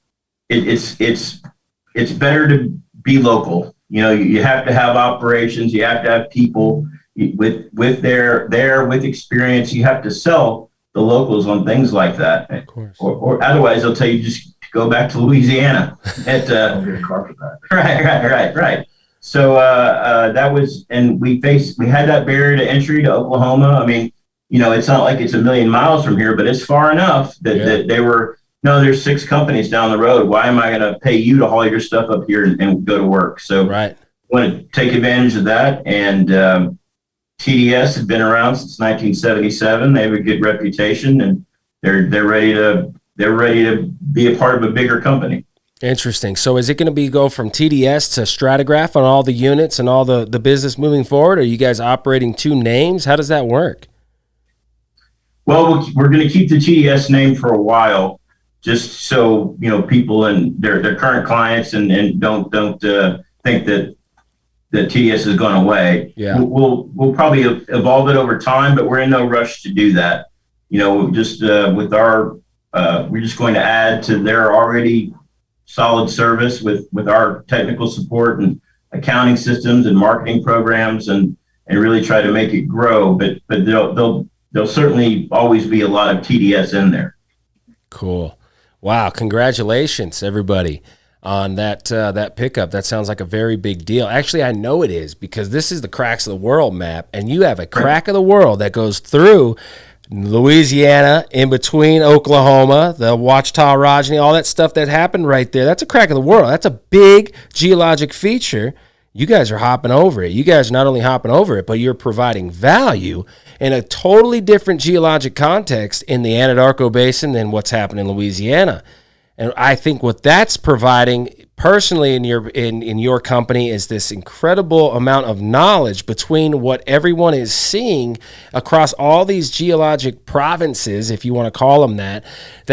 S2: it's better to be local. You have to have operations. You have to have people with their experience. You have to sell the locals on things like that.
S1: Of course.
S2: Or otherwise they'll tell you just go back to Louisiana. I'll get a car for that. Right. So that was, and we had that barrier to entry to Oklahoma. I mean, it's not like it's a million miles from here, but it's far enough that they were, no, there's 6 companies down the road. Why am I going to pay you to haul your stuff up here and go to work? So
S1: right.
S2: Want to take advantage of that. And TDS has been around since 1977. They have a good reputation, and they're ready to be a part of a bigger company.
S1: Interesting. So is it going to go from TDS to Stratagraph on all the units and all the business moving forward? Are you guys operating 2 names? How does that work?
S2: Well, we're going to keep the TDS name for a while, just so people and their current clients and don't think that TDS has gone away.
S1: Yeah.
S2: We'll probably evolve it over time, but we're in no rush to do that. Just with our we're just going to add to their already solid service with our technical support and accounting systems and marketing programs, and really try to make it grow. But there'll certainly always be a lot of TDS in there.
S1: Cool. Wow. Congratulations, everybody, on that pickup. That sounds like a very big deal. Actually, I know it is, because this is the Cracks of the World map, and you have a crack of the world that goes through Louisiana, in between Oklahoma, the Ouachita, Rajani, all that stuff that happened right there. That's a crack of the world. That's a big geologic feature. You guys are hopping over it. You guys are not only hopping over it, but you're providing value in a totally different geologic context in the Anadarko Basin than what's happening in Louisiana. And I think what that's providing personally in your company is this incredible amount of knowledge between what everyone is seeing across all these geologic provinces, if you want to call them that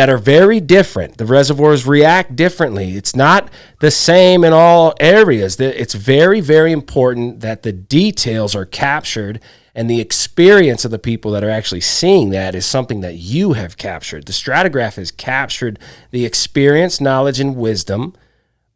S1: are very different. The reservoirs react differently. It's not the same in all areas. It's very, very important that the details are captured, and the experience of the people that are actually seeing that is something that you have captured. The Stratagraph has captured the experience, knowledge, and wisdom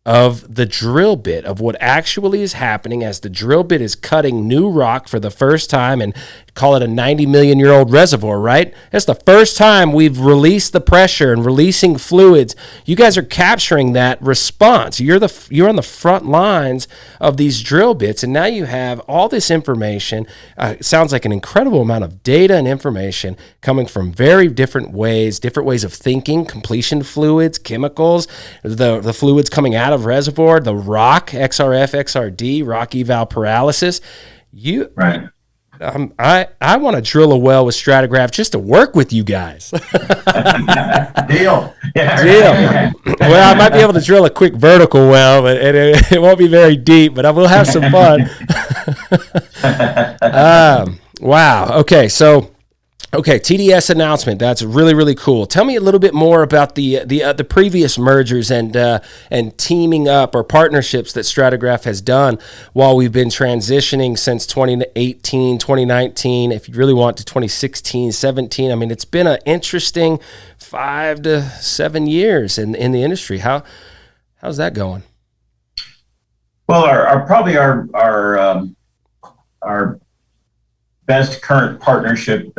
S1: of the drill bit, of what actually is happening as the drill bit is cutting new rock for the first time, and call it a 90-million-year-old reservoir, right? That's the first time we've released the pressure and releasing fluids. You guys are capturing that response. You're on the front lines of these drill bits, and now you have all this information. It sounds like an incredible amount of data and information coming from very different ways of thinking, completion fluids, chemicals, the fluids coming out of reservoir, the rock, XRF, XRD, rock eval paralysis.
S2: Right.
S1: I want to drill a well with Stratagraph just to work with you guys.
S4: Deal.
S1: Deal. Well, I might be able to drill a quick vertical well, but it won't be very deep, but I will have some fun. Wow. Okay. So, TDS announcement. That's really, really cool. Tell me a little bit more about the previous mergers and teaming up or partnerships that Stratagraph has done while we've been transitioning since 2018, 2019, if you really want, to 2016, 17. I mean, it's been an interesting 5 to 7 years in the industry. How's that going?
S2: Well, our best current partnership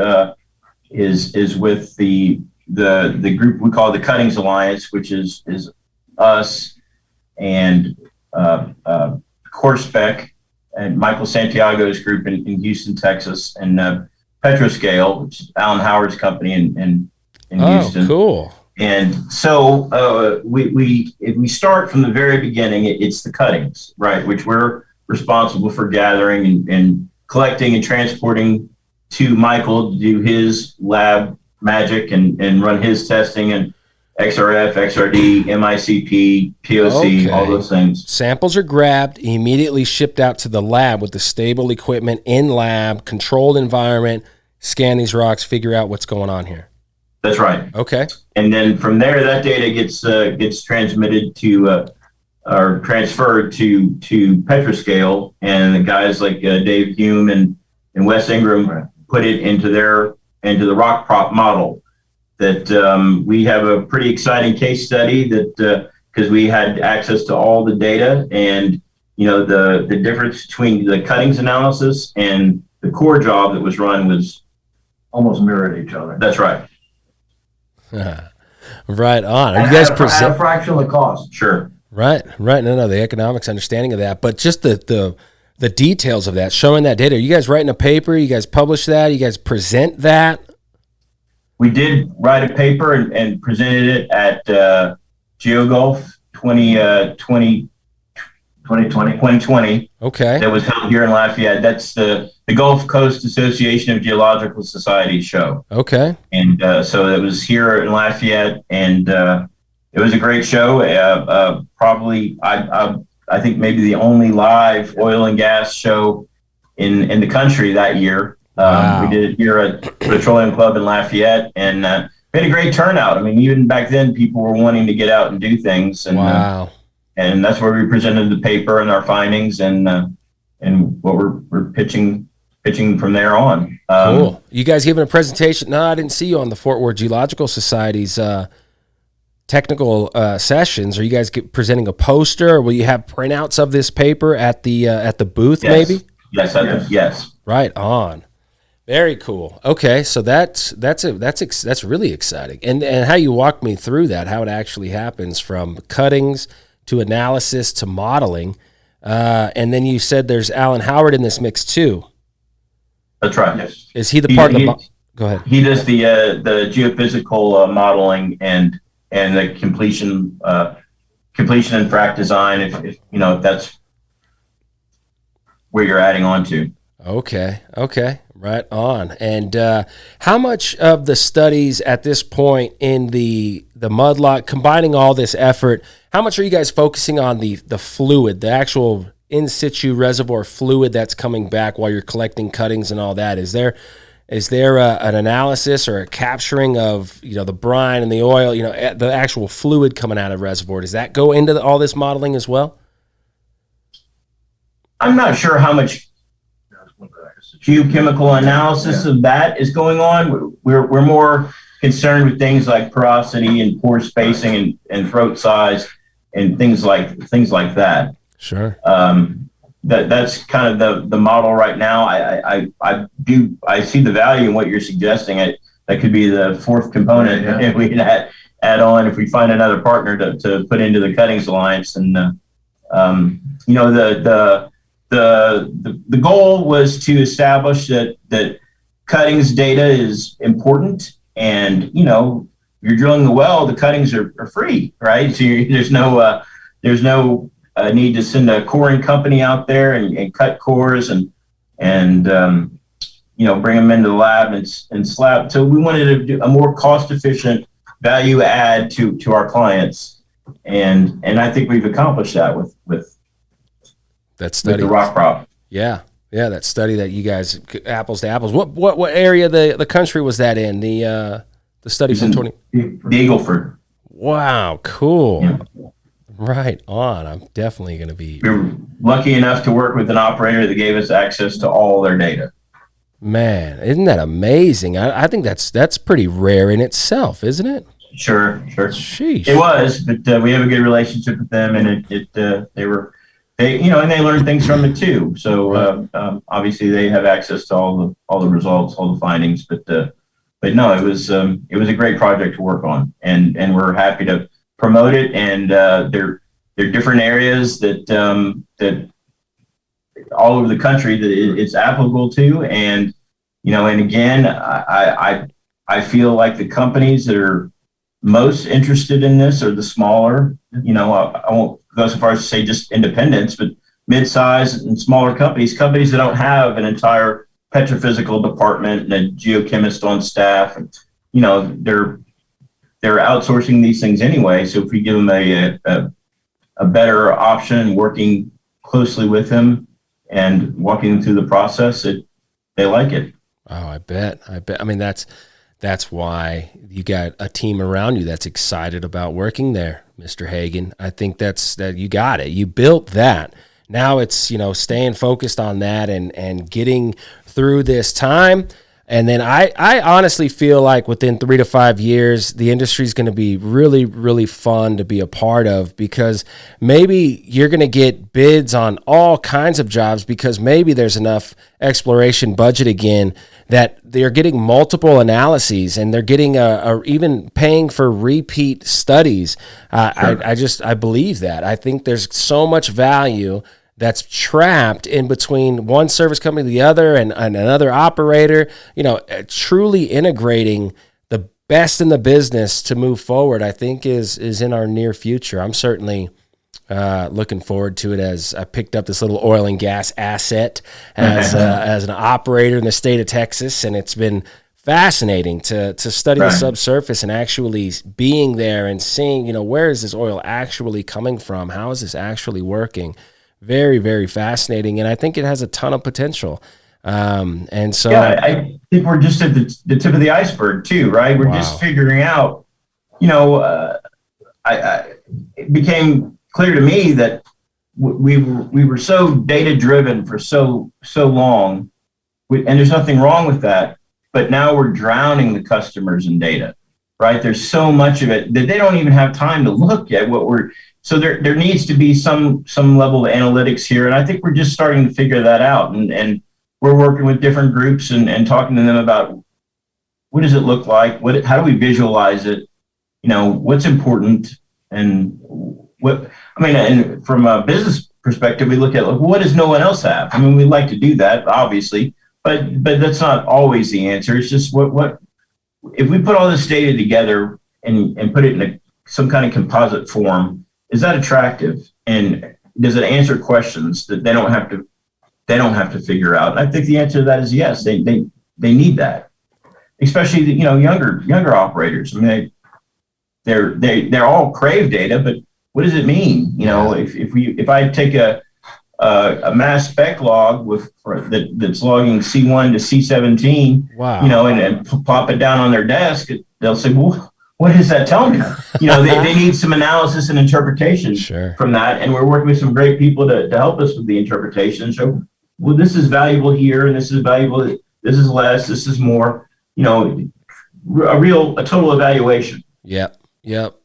S2: is with the group we call the Cuttings Alliance, which is us and Corspec and Michael Santiago's group in Houston, Texas, and Petroscale, which is Alan Howard's company in Houston.
S1: Oh, cool.
S2: And so if we start from the very beginning, it's the cuttings, right, which we're responsible for gathering and collecting and transporting to Michael to do his lab magic and run his testing and XRF, XRD, MICP, POC, all those things.
S1: Samples are grabbed, immediately shipped out to the lab with the stable equipment in lab, controlled environment, scan these rocks, figure out what's going on here.
S2: That's right.
S1: Okay.
S2: And then from there, that data gets transmitted to or transferred to Petroscale, and the guys like Dave Hume and Wes Ingram put it into the rock prop model. That we have a pretty exciting case study that because we had access to all the data, and the difference between the cuttings analysis and the core job that was run was
S4: almost mirrored each other.
S2: That's right.
S1: Right on. Are you guys
S4: at a fraction of the cost?
S2: Sure.
S1: Right. No, the economics understanding of that, but just the details of that, showing that data. Are you guys writing a paper? You guys publish that? You guys present that?
S2: We did write a paper and presented it at GeoGulf 2020.
S1: Okay.
S2: That was held here in Lafayette. That's the Gulf Coast Association of Geological Societies show.
S1: Okay.
S2: And so it was here in Lafayette, and it was a great show. Probably, I think maybe the only live oil and gas show in the country that year.
S1: Wow.
S2: We did it here at Petroleum Club in Lafayette, and we had a great turnout. I mean, even back then, people were wanting to get out and do things. And,
S1: wow.
S2: And that's where we presented the paper and our findings and what we're pitching from there on.
S1: Cool. You guys giving a presentation? No, I didn't see you on the Fort Worth Geological Society's technical sessions. Are you guys presenting a poster, or will you have printouts of this paper at the booth?
S2: Yes.
S1: Maybe?
S2: Yes.
S1: Right on. Very cool. Okay, so that's really exciting. And how you walk me through that, how it actually happens from cuttings to analysis to modeling. And then you said there's Alan Howard in this mix too.
S2: That's right. Yes.
S1: Is he the part of the go ahead.
S2: He does the geophysical modeling and the completion and frac design, if that's where you're adding on to.
S1: Okay. Right on. And how much of the studies at this point in the mudlock, combining all this effort, how much are you guys focusing on the fluid, the actual in situ reservoir fluid that's coming back while you're collecting cuttings and all that? Is there an analysis or a capturing of the brine and the oil, the actual fluid coming out of the reservoir? Does that go into all this modeling as well?
S2: I'm not sure how much geochemical analysis of that is going on. We're more concerned with things like porosity and pore spacing and throat size and things like that.
S1: Sure.
S2: That's kind of the model right now. I see the value in what you're suggesting. That could be the fourth component if we can add on if we find another partner to put into the Cuttings Alliance. And the goal was to establish that cuttings data is important, and you're drilling the well, the cuttings are free, right? So there's no need to send a coring company out there and cut cores and bring them into the lab and slab. So we wanted to do a more cost efficient value add to our clients. And I think we've accomplished that with
S1: that study.
S2: With the rock prop.
S1: Yeah. Yeah. That study that you guys, apples to apples. What area of the country was that in? The study from
S2: The Eagleford.
S1: Wow. Cool.
S2: Yeah.
S1: Right on. I'm definitely going to be.
S2: We were lucky enough to work with an operator that gave us access to all their data.
S1: Man, isn't that amazing? I think that's pretty rare in itself, isn't it?
S2: Sure.
S1: Sheesh.
S2: It was, but we have a good relationship with them, and they learned things from it too. So obviously they have access to all the results, all the findings. But no, it was a great project to work on, and we're happy to promote it. And there are different areas that all over the country that it's applicable to, and again, I feel like the companies that are most interested in this are the smaller. I won't go so far as to say just independents, but mid-size and smaller companies that don't have an entire petrophysical department and a geochemist on staff. And, they're outsourcing these things anyway. So if we give them a better option, working closely with them and walking them through the process, they like it.
S1: Oh, I bet. I mean, that's why you got a team around you that's excited about working there, Mr. Hagan. I think that you got it. You built that. Now it's, staying focused on that and getting through this time. And then I honestly feel like within 3 to 5 years, the industry is going to be really, really fun to be a part of, because maybe you're going to get bids on all kinds of jobs because maybe there's enough exploration budget again that they're getting multiple analyses and they're getting even paying for repeat studies. Sure. I believe that. I think there's so much value that's trapped in between one service company, the other, and another operator, truly integrating the best in the business to move forward, I think is in our near future. I'm certainly looking forward to it, as I picked up this little oil and gas asset as an operator in the state of Texas. And it's been fascinating to study the subsurface and actually being there and seeing, where is this oil actually coming from? How is this actually working? Very, very fascinating, and I think it has a ton of potential. And so,
S2: I think we're just at the tip of the iceberg too, right? We're just figuring out. It became clear to me that we were so data driven for so long, and there's nothing wrong with that. But now we're drowning the customers in data, right? There's so much of it that they don't even have time to look at what we're. So there needs to be some level of analytics here, and I think we're just starting to figure that out. And we're working with different groups and talking to them about what does it look like, how do we visualize it, what's important, and and from a business perspective, we look at what does no one else have. I mean, we like to do that, obviously, but that's not always the answer. It's just what if we put all this data together and put it in some kind of composite form. Is that attractive, and does it answer questions that they don't have to figure out? And I think the answer to that is yes. They need that, especially the younger operators. I mean, they're all crave data, but what does it mean? If I take a mass spec log that's logging C1 to C17,
S1: wow.
S2: And plop it down on their desk, they'll say, well, what does that tell me? They need some analysis and interpretation from that. And we're working with some great people to help us with the interpretation. So, well, this is valuable here, and this is valuable. This is less, this is more, a total evaluation.
S1: Yep.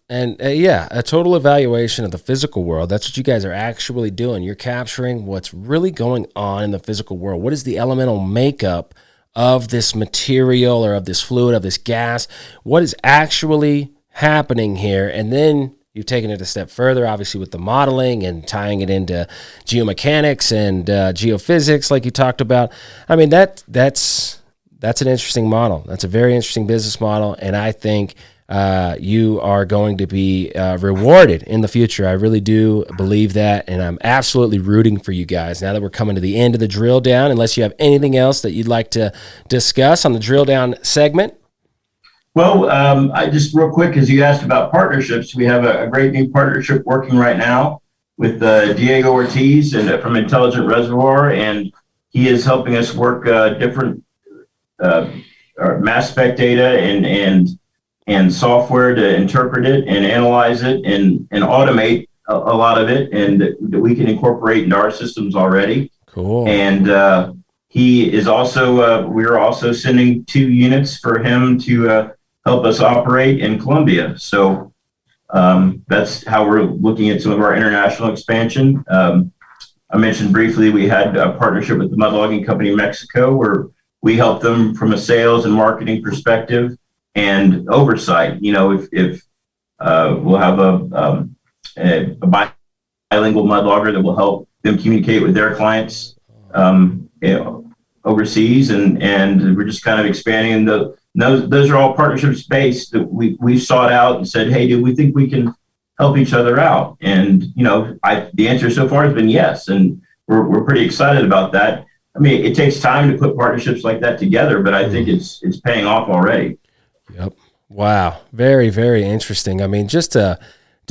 S1: And a total evaluation of the physical world. That's what you guys are actually doing. You're capturing what's really going on in the physical world. What is the elemental makeup of this material or of this fluid, of this gas? What is actually happening here? And then you've taken it a step further, obviously, with the modeling and tying it into geomechanics and geophysics, like you talked about. I mean, that's an interesting model. That's a very interesting business model, and I think you are going to be rewarded in the future. I really do believe that, and I'm absolutely rooting for you guys. Now that we're coming to the end of the drill down, unless you have anything else that you'd like to discuss on the drill down segment.
S2: Well, I just real quick, as you asked about partnerships, we have a great new partnership working right now with Diego Ortiz and from Intelligent Reservoir, and he is helping us work different mass spec data and software to interpret it and analyze it and automate a lot of it, and that we can incorporate into our systems already.
S1: Cool.
S2: And he is also, we're also sending 2 units for him to help us operate in Colombia. So that's how we're looking at some of our international expansion. I mentioned briefly we had a partnership with the mud logging company in Mexico, where we help them from a sales and marketing perspective and oversight. You know, if we'll have a bilingual mud logger that will help them communicate with their clients overseas, and we're just kind of expanding. Those are all partnerships based that we sought out and said, hey, do we think we can help each other out? And the answer so far has been yes, and we're pretty excited about that. I mean, it takes time to put partnerships like that together, but I think it's paying off already.
S1: Yep. Wow. Very, very interesting. I mean, just to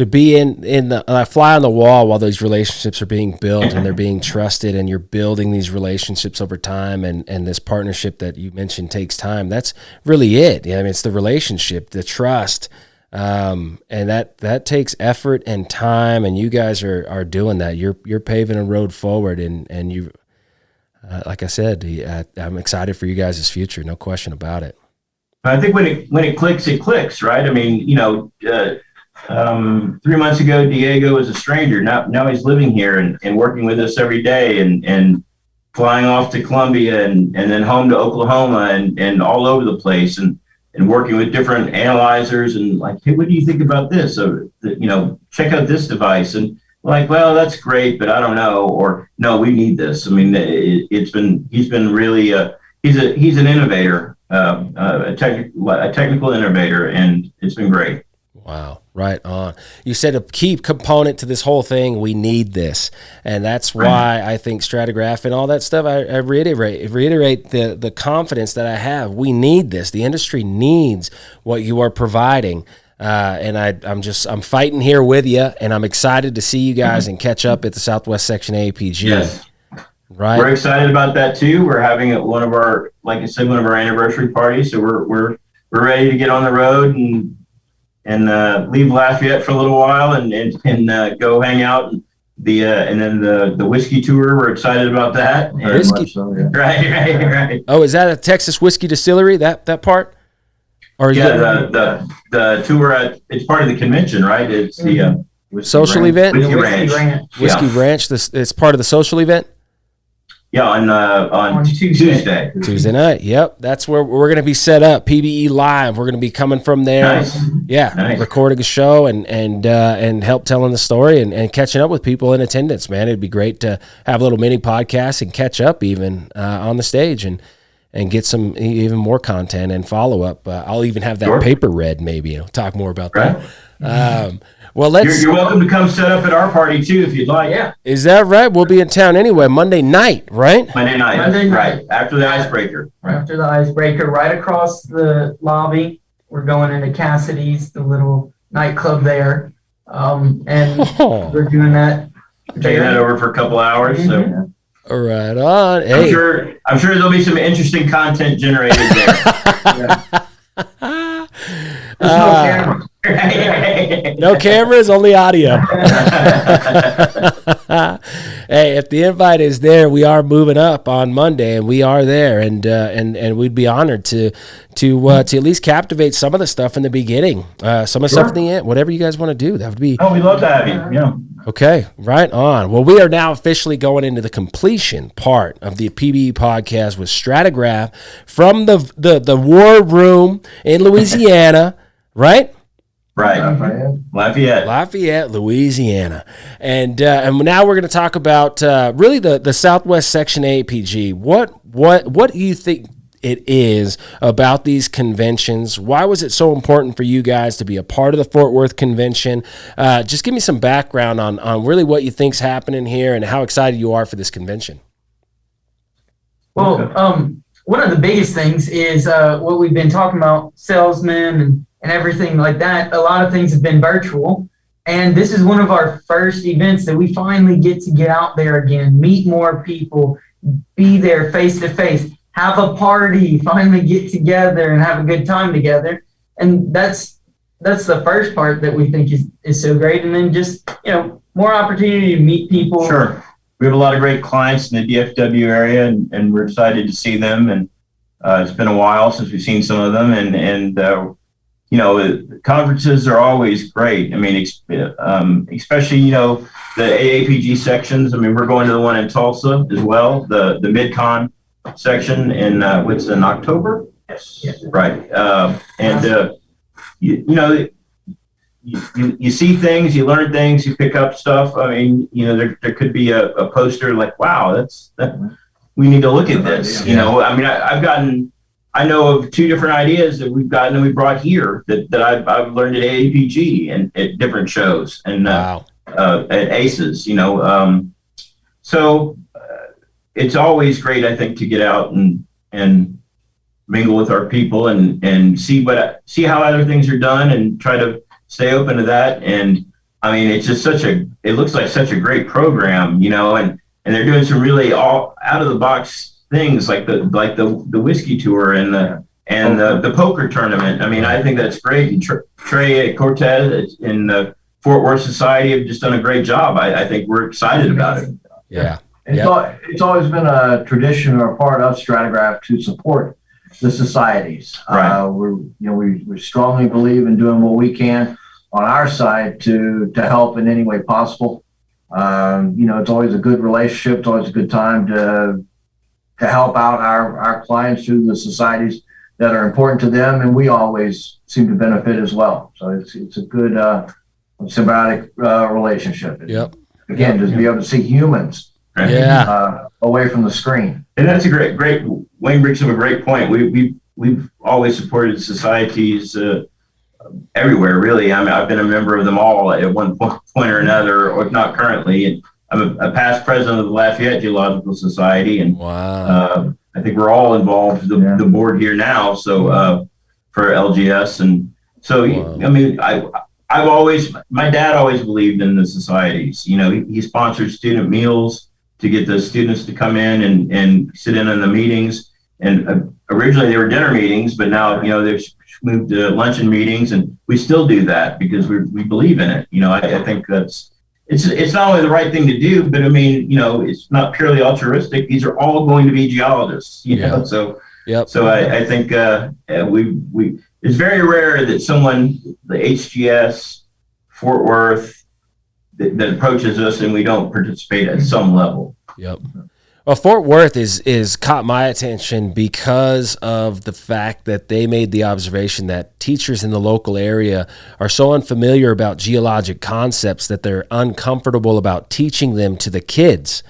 S1: be in the fly on the wall while those relationships are being built and they're being trusted, and you're building these relationships over time, and this partnership that you mentioned takes time. That's really it. I mean, it's the relationship, the trust, and that takes effort and time, and you guys are doing that. You're paving a road forward, and you, like I said, I'm excited for you guys' future. No question about it.
S2: I think when it clicks, right? I mean, 3 months ago, Diego was a stranger. Now he's living here and working with us every day, and flying off to Colombia and then home to Oklahoma and all over the place, and working with different analyzers and like, hey, what do you think about this? So, check out this device, and like, well, that's great, but I don't know, or no, we need this. I mean, he's been really he's an innovator, a technical innovator, and it's been great.
S1: Wow. Right on. You said a key component to this whole thing, we need this. And that's why I think Stratagraph and all that stuff, I reiterate the confidence that I have. We need this. The industry needs what you are providing. And I'm fighting here with you, and I'm excited to see you guys and catch up at the Southwest Section AAPG.
S2: Yes.
S1: Right.
S2: We're excited about that too. We're having one of our anniversary parties. So we're ready to get on the road and leave Lafayette for a little while and go hang out. And then the whiskey tour, we're excited about that.
S1: Whiskey.
S4: So, yeah.
S2: Right.
S1: Oh, is that a Texas whiskey distillery, that part? Or
S2: the tour, it's part of the convention, right? It's the
S1: social event?
S2: Whiskey Ranch.
S1: Whiskey Ranch, it's part of the social event?
S2: Yeah, on Tuesday.
S1: Tuesday night. Yep, that's where we're going to be set up. PBE Live. We're going to be coming from there.
S2: Nice.
S1: Yeah,
S2: Nice.
S1: Recording a show and help telling the story and catching up with people in attendance. Man, it'd be great to have a little mini podcast and catch up even on the stage and get some even more content and follow up. I'll even have that paper read. Maybe talk more about that. Well,
S2: You're welcome to come set up at our party too if you'd like.
S3: Yeah.
S1: Is that right? We'll be in town anyway, Monday night, right?
S2: Monday night. Right after the icebreaker.
S3: After the icebreaker, right across the lobby, we're going into Cassidy's, the little nightclub there, and we're doing that.
S2: Taking that over for a couple hours.
S3: Mm-hmm.
S2: So
S1: Right on. Hey.
S2: I'm sure there'll be some interesting content generated there.
S1: No cameras, only audio. Hey, if the invite is there, we are moving up on Monday, and we are there, and we'd be honored to at least captivate some of the stuff in the beginning, some of the stuff in the end, whatever you guys want to do. That would be.
S2: Oh, we'd love to have you. Yeah.
S1: Okay, right on. Well, we are now officially going into the completion part of the PBE podcast with Stratagraph from the war room in Louisiana, right?
S2: Right. Lafayette,
S1: Louisiana. And now we're going to talk about really the Southwest Section AAPG. What do you think it is about these conventions. Why was it so important for you guys to be a part of the Fort Worth convention? Just give me some background on really what you think's happening here and how excited you are for this convention.
S3: Well, one of the biggest things is what we've been talking about, salesmen and everything like that. A lot of things have been virtual. And this is one of our first events that we finally get to get out there again, meet more people, be there face to face, have a party, finally get together and have a good time together. And that's the first part that we think is so great. And then just, more opportunity to meet people.
S2: Sure. We have a lot of great clients in the DFW area, and we're excited to see them. And it's been a while since we've seen some of them. And conferences are always great. I mean, especially, the AAPG sections. I mean, we're going to the one in Tulsa as well, the MidCon section in October?
S4: Yes.
S2: Right. You see things, you learn things, you pick up stuff. I mean, there could be a poster like, wow, we need to look at this. I mean, I know of 2 different ideas that we've gotten and we brought here that I've learned at AAPG and at different shows and
S1: Wow.
S2: At ACES, So it's always great, I think, to get out and mingle with our people and see how other things are done and try to stay open to that. And I mean, it's just it looks like such a great program, and they're doing some really all out of the box things like the whiskey tour and the poker tournament. I mean, I think that's great. And Trey Cortez in the Fort Worth Society have just done a great job. I think we're excited about it.
S1: Yeah.
S4: It's always been a tradition or a part of Stratagraph to support the societies.
S2: Right.
S4: We strongly believe in doing what we can on our side to help in any way possible. It's always a good relationship. It's always a good time to help out our clients through the societies that are important to them, and we always seem to benefit as well. So it's a good symbiotic relationship.
S1: Yep.
S4: Again, to be able to see humans away from the screen.
S2: And that's a great. Wayne brings up a great point. We've always supported societies everywhere, really. I mean, I've been a member of them all at one point or another, or if not currently. And I'm a past president of the Lafayette Geological Society, and
S1: Wow.
S2: I think we're all involved. The board here now, so for LGS, and so
S1: Wow.
S2: I mean, my dad always believed in the societies. He sponsored student meals to get the students to come in and sit in on the meetings. And originally they were dinner meetings, but now they've moved to luncheon meetings, and we still do that because we believe in it. I think it's not only the right thing to do, but I mean, it's not purely altruistic. These are all going to be geologists, So,
S1: Yep.
S2: So I think it's very rare that someone, the HGS, Fort Worth, that approaches us and we don't participate at some level.
S1: Yep. Well, Fort Worth is caught my attention because of the fact that they made the observation that teachers in the local area are so unfamiliar about geologic concepts that they're uncomfortable about teaching them to the kids.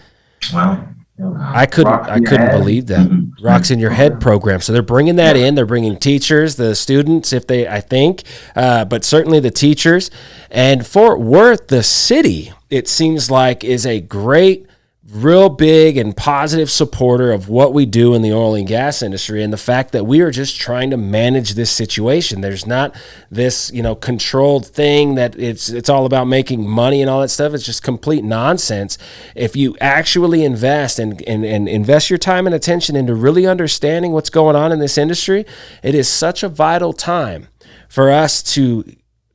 S2: Wow.
S1: I couldn't believe that. Rocks in Your Head program. So they're bringing that in. They're bringing teachers, the students, but certainly the teachers. And Fort Worth, the city, it seems like, is a great, real big and positive supporter of what we do in the oil and gas industry, and the fact that we are just trying to manage this situation. There's not this, controlled thing that it's all about making money and all that stuff. It's just complete nonsense. If you actually invest and invest your time and attention into really understanding what's going on in this industry, it is such a vital time for us to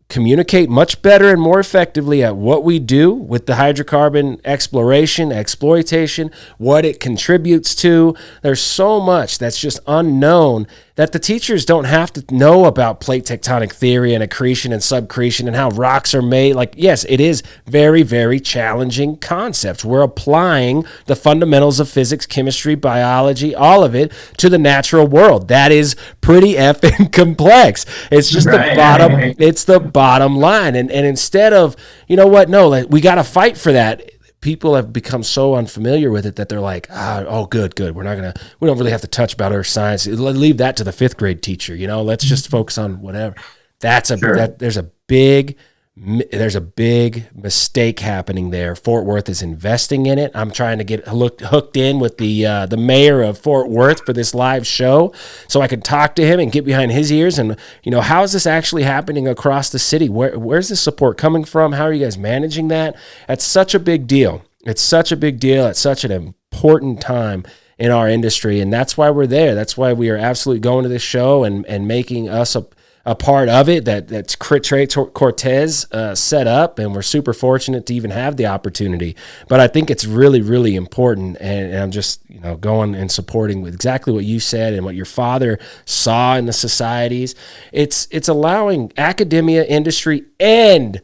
S1: communicate much better and more effectively at what we do with the hydrocarbon exploitation, what it contributes to. There's so much that's just unknown that the teachers don't have to know about plate tectonic theory and accretion and subcretion and how rocks are made. Like, yes, it is very, very challenging concepts. We're applying the fundamentals of physics, chemistry, biology, all of it to the natural world. That is pretty effing complex. It's just it's the bottom line. And instead of, we got to fight for that. people have become so unfamiliar with it that they're like, oh, good. We don't really have to touch about earth science. Leave that to the 5th grade teacher. Let's just focus on whatever. There's a big mistake happening there. Fort Worth is investing in it. I'm trying to get hooked in with the mayor of Fort Worth for this live show so I can talk to him and get behind his ears. And, how is this actually happening across the city? Where's this support coming from? How are you guys managing that? That's such a big deal. It's such a big deal. It's such an important time in our industry. And that's why we're there. That's why we are absolutely going to this show and making us a part of it that's Trey Cortez set up, and we're super fortunate to even have the opportunity. But I think it's really, really important, and I'm just going and supporting with exactly what you said and what your father saw in the societies. It's allowing academia, industry, and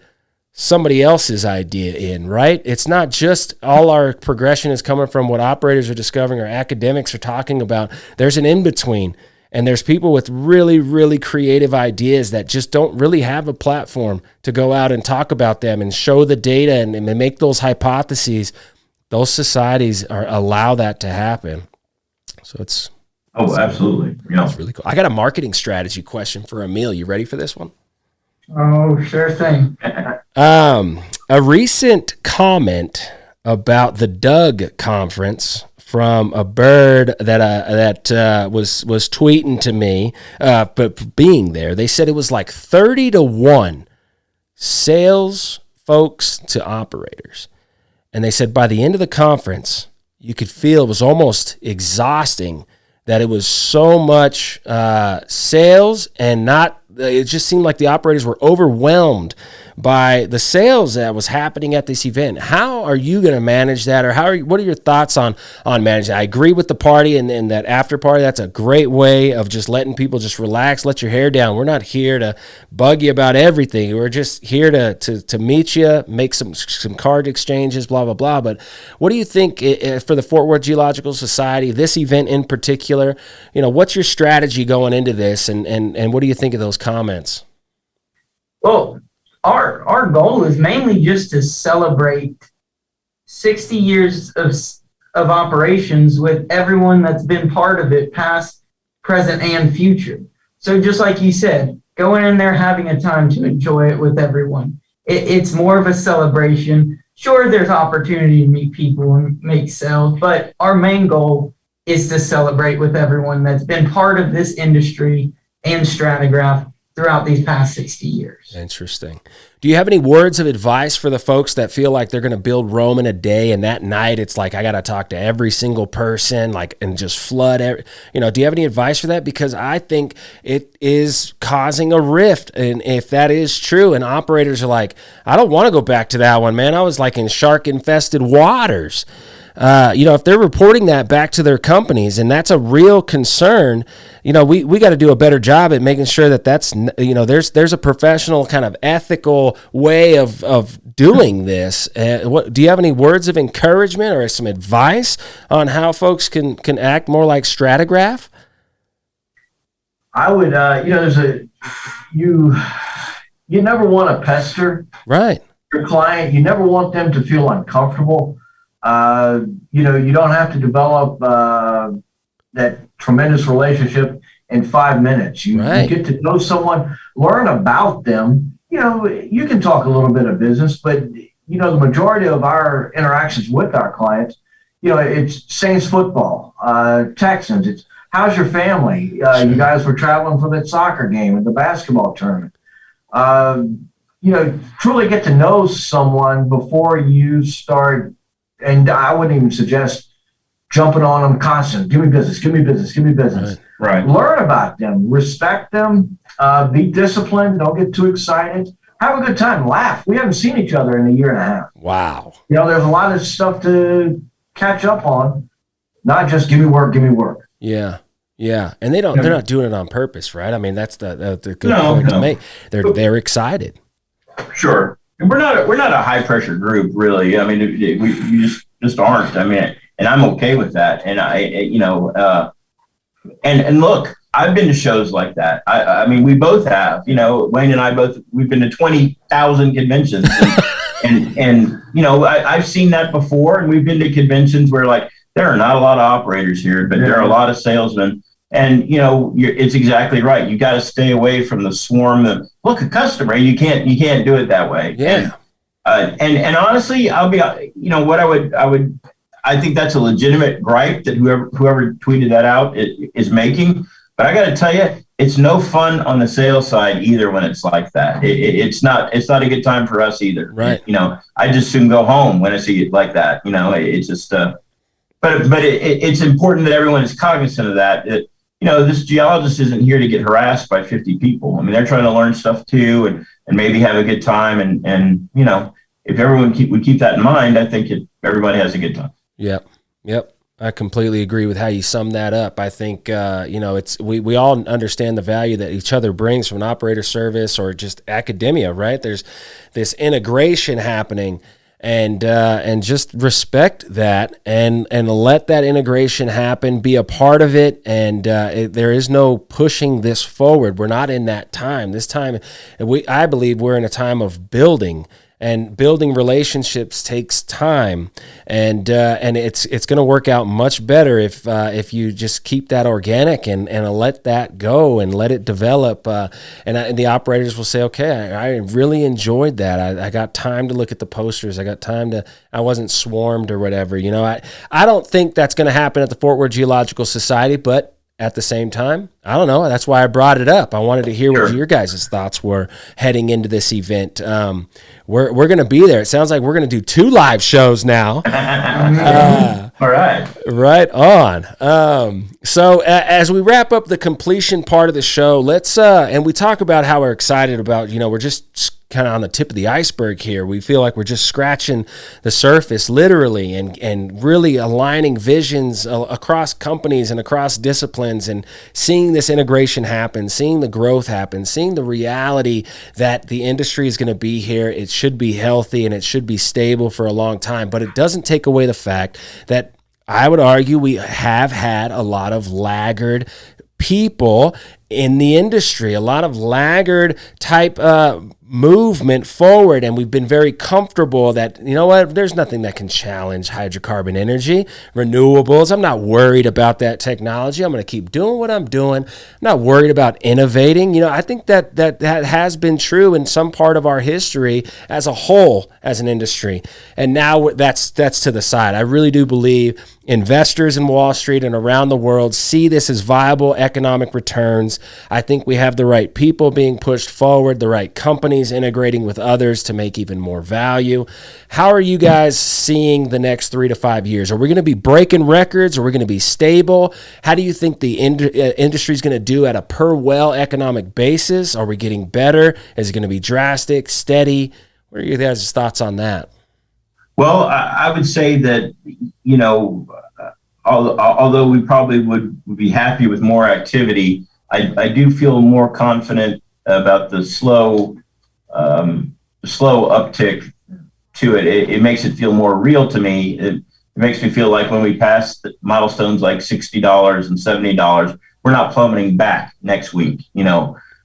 S1: somebody else's idea in, right? It's not just all our progression is coming from what operators are discovering or academics are talking about. There's an in-between. And there's people with really, really creative ideas that just don't really have a platform to go out and talk about them and show the data and make those hypotheses. Those societies allow that to happen. So it's...
S2: Oh, absolutely. Yeah.
S1: It's really cool. I got a marketing strategy question for Emil. You ready for this one?
S3: Oh, sure thing.
S1: A recent comment about the Doug conference from a bird that was tweeting to me, but being there, they said it was like 30-1 sales folks to operators. And they said by the end of the conference, you could feel it was almost exhausting that it was so much sales and it just seemed like the operators were overwhelmed by the sales that was happening at this event. How are you going to manage that, or what are your thoughts on managing that? I agree with the party and that after party. That's a great way of just letting people just relax, let your hair down. We're not here to bug you about everything. We're just here to meet you, make some card exchanges, blah, blah, blah. But what do you think for the Fort Worth Geological Society, this event in particular, what's your strategy going into this, and what do you think of those comments?
S3: Well, our goal is mainly just to celebrate 60 years of operations with everyone that's been part of it, past, present, and future. So just like you said, going in there, having a time to enjoy it with everyone. It's more of a celebration. Sure, there's opportunity to meet people and make sales, but our main goal is to celebrate with everyone that's been part of this industry and Stratagraph throughout these past 60 years.
S1: Interesting. Do you have any words of advice for the folks that feel like they're going to build Rome in a day, and that night it's like I got to talk to every single person, and just flood do you have any advice for that? Because I think it is causing a rift, and if that is true, and operators are like, I don't want to go back to that one, man. I was like in shark-infested waters. If they're reporting that back to their companies, and that's a real concern, we got to do a better job at making sure that's, there's a professional kind of ethical way of doing this. Do you have any words of encouragement or some advice on how folks can act more like Stratagraph?
S4: I would, you never want to pester
S1: right
S4: your client. You never want them to feel uncomfortable. You don't have to develop that tremendous relationship in 5 minutes. You get to know someone, learn about them. You can talk a little bit of business, but the majority of our interactions with our clients, it's Saints football, Texans. It's how's your family? You guys were traveling for that soccer game and the basketball tournament. Truly get to know someone before you start. And I wouldn't even suggest jumping on them constantly. Give me business, give me business, give me business.
S2: Right.
S4: Learn about them, respect them, be disciplined, don't get too excited. Have a good time, laugh. We haven't seen each other in a year and a half.
S1: Wow.
S4: There's a lot of stuff to catch up on, not just give me work, give me work.
S1: Yeah. Yeah. And they're not doing it on purpose, right? I mean, that's the good point to make. They're excited.
S2: Sure. And we're not a high pressure group, really. I mean, we just aren't. I mean, and I'm okay with that. And and look, I've been to shows like that. I mean, we both have. Wayne and I we've been to 20,000 conventions. And I've seen that before, and we've been to conventions where like there are not a lot of operators here, but there are a lot of salesmen. And it's exactly right. You got to stay away from the swarm of look a customer. You can't do it that way.
S1: Yeah.
S2: And honestly, I'll be what I think that's a legitimate gripe that whoever tweeted that out is making. But I got to tell you, it's no fun on the sales side either when it's like that. It's not a good time for us either.
S1: Right.
S2: I just soon go home when I see it like that. It's just. But it's important that everyone is cognizant of that. This geologist isn't here to get harassed by 50 people. I mean, they're trying to learn stuff too, and maybe have a good time. And if everyone would keep that in mind, I think everybody has a good time.
S1: Yep. I completely agree with how you sum that up. I think, it's we all understand the value that each other brings from an operator service or just academia, right? There's this integration happening, and just respect that and let that integration happen, be a part of it. And there is no pushing this forward. We're not in that time. This time, I believe we're in a time of building. And building relationships takes time, and it's going to work out much better if you just keep that organic and let that go and let it develop. And the operators will say, okay, I really enjoyed that. I got time to look at the posters. I wasn't swarmed or whatever. I don't think that's going to happen at the Fort Worth Geological Society, but at the same time, I don't know. That's why I brought it up. I wanted to hear what your guys' thoughts were heading into this event. We're going to be there. It sounds like we're going to do 2 live shows now.
S2: All right.
S1: Right on. So as we wrap up the completion part of the show, let's and we talk about how we're excited about, we're just kind of on the tip of the iceberg here. We feel like we're just scratching the surface literally and really aligning visions across companies and across disciplines and seeing this integration happen, seeing the growth happen, seeing the reality that the industry is going to be here. It should be healthy and it should be stable for a long time, but it doesn't take away the fact that I would argue we have had a lot of laggard people in the industry, a lot of laggard type movement forward, and we've been very comfortable that, there's nothing that can challenge hydrocarbon energy, renewables. I'm not worried about that technology. I'm going to keep doing what I'm doing. I'm not worried about innovating. I think that has been true in some part of our history as a whole, as an industry, and now that's to the side. I really do believe investors in Wall Street and around the world see this as viable economic returns. I think we have the right people being pushed forward, the right companies integrating with others to make even more value. How are you guys seeing the next 3 to 5 years? Are we going to be breaking records? Are we going to be stable? How do you think the industry is going to do at a per well economic basis? Are we getting better? Is it going to be drastic, steady? What are your guys' thoughts on that?
S2: Well, I would say that, although we probably would be happy with more activity, I do feel more confident about the slow uptick to it. It makes it feel more real to me. It makes me feel like when we pass the milestones like $60 and $70, we're not plummeting back next week,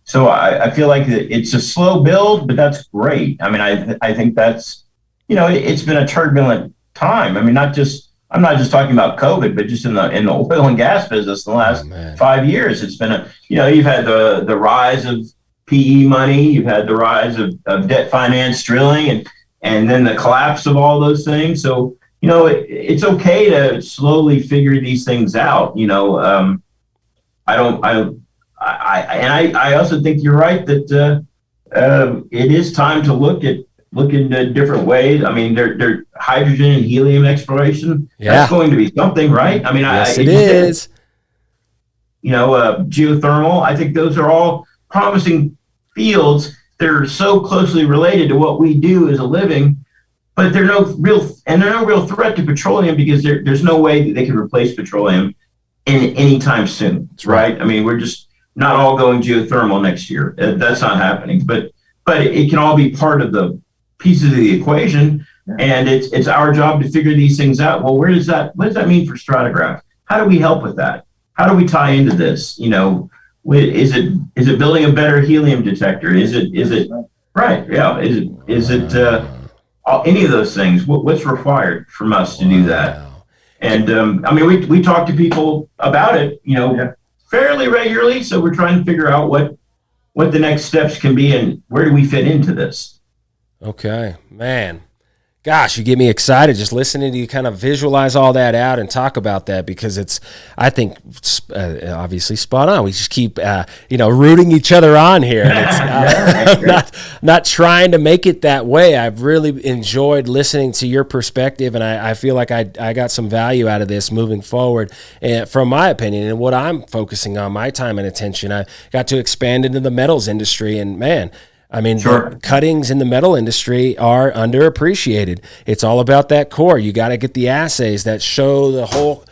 S2: So I feel like it's a slow build, but that's great. I mean, I think that's, it's been a turbulent time. I mean, I'm not just talking about COVID, but just in the oil and gas business in the last 5 years. It's been you've had the rise of PE money, you've had the rise of debt finance drilling, and then the collapse of all those things. So, it's okay to slowly figure these things out. I also think you're right that it is time to look into different ways. I mean, they're hydrogen and helium exploration. Yeah. That's going to be something, right? I mean,
S1: yes, it is.
S2: Geothermal. I think those are all promising fields. They're so closely related to what we do as a living, but they're no real threat to petroleum because there's no way that they can replace petroleum anytime soon. That's right. I mean, we're just not all going geothermal next year. That's not happening. But it can all be part of the pieces of the equation, and it's our job to figure these things out. Well, what does that mean for Stratagraph? How do we help with that? How do we tie into this? Is it building a better helium detector? Is it right? Yeah. Is it any of those things. What's required from us to do that?
S1: Wow.
S2: And I mean, we talk to people about it, fairly regularly. So we're trying to figure out what the next steps can be and where do we fit into this.
S1: Okay, man. Gosh, you get me excited just listening to you kind of visualize all that out and talk about that, because it's, I think, obviously spot on. We just keep, rooting each other on here. And it's not trying to make it that way. I've really enjoyed listening to your perspective, and I feel like I got some value out of this moving forward. And from my opinion and what I'm focusing on, my time and attention, I got to expand into the metals industry, and man, I mean,
S2: Sure.
S1: The cuttings in the metal industry are underappreciated. It's all about that core. You got to get the assays that show the whole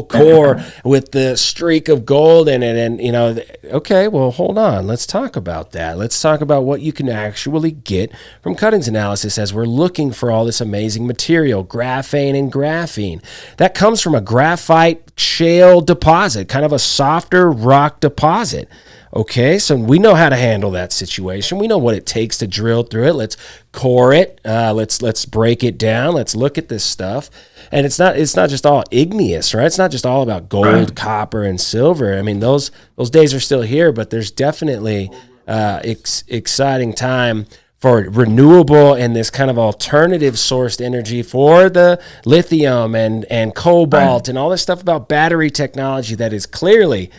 S1: core with the streak of gold in it. And, okay, well, hold on. Let's talk about that. Let's talk about what you can actually get from cuttings analysis as we're looking for all this amazing material, graphane and graphene. That comes from a graphite shale deposit, kind of a softer rock deposit. Okay, so we know how to handle that situation. We know what it takes to drill through it. Let's core it. Let's break it down. Let's look at this stuff. And it's not just all igneous, right? It's not just all about gold, right, copper, and silver. I mean, those days are still here, but there's definitely exciting time for renewable and this kind of alternative sourced energy for the lithium and cobalt, right, and all this stuff about battery technology that is clearly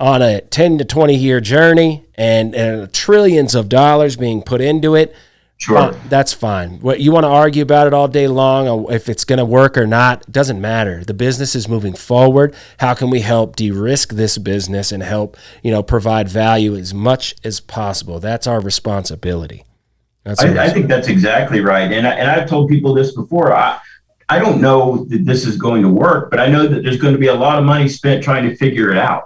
S1: on a 10 to 20 year journey and trillions of dollars being put into it.
S2: Sure.
S1: That's fine. What you want to argue about it all day long, if it's going to work or not, doesn't matter. The business is moving forward. How can we help de-risk this business and help, provide value as much as possible? That's our responsibility.
S2: I think that's exactly right. And I've told people this before. I don't know that this is going to work, but I know that there's going to be a lot of money spent trying to figure it out.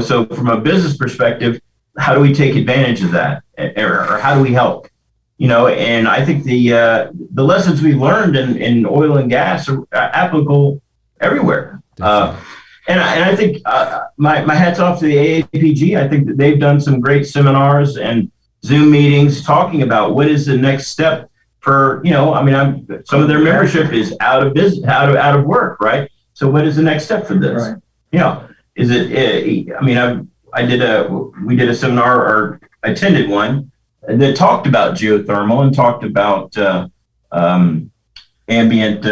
S2: So from a business perspective, how do we take advantage of that, or how do we help? And I think the lessons we learned in oil and gas are applicable everywhere. And I think my hat's off to the AAPG. I think that they've done some great seminars and Zoom meetings talking about what is the next step for, some of their membership is out of business, out of work, right? So what is the next step for this? Right. Is it? We did a seminar, or attended one, that talked about geothermal and talked about ambient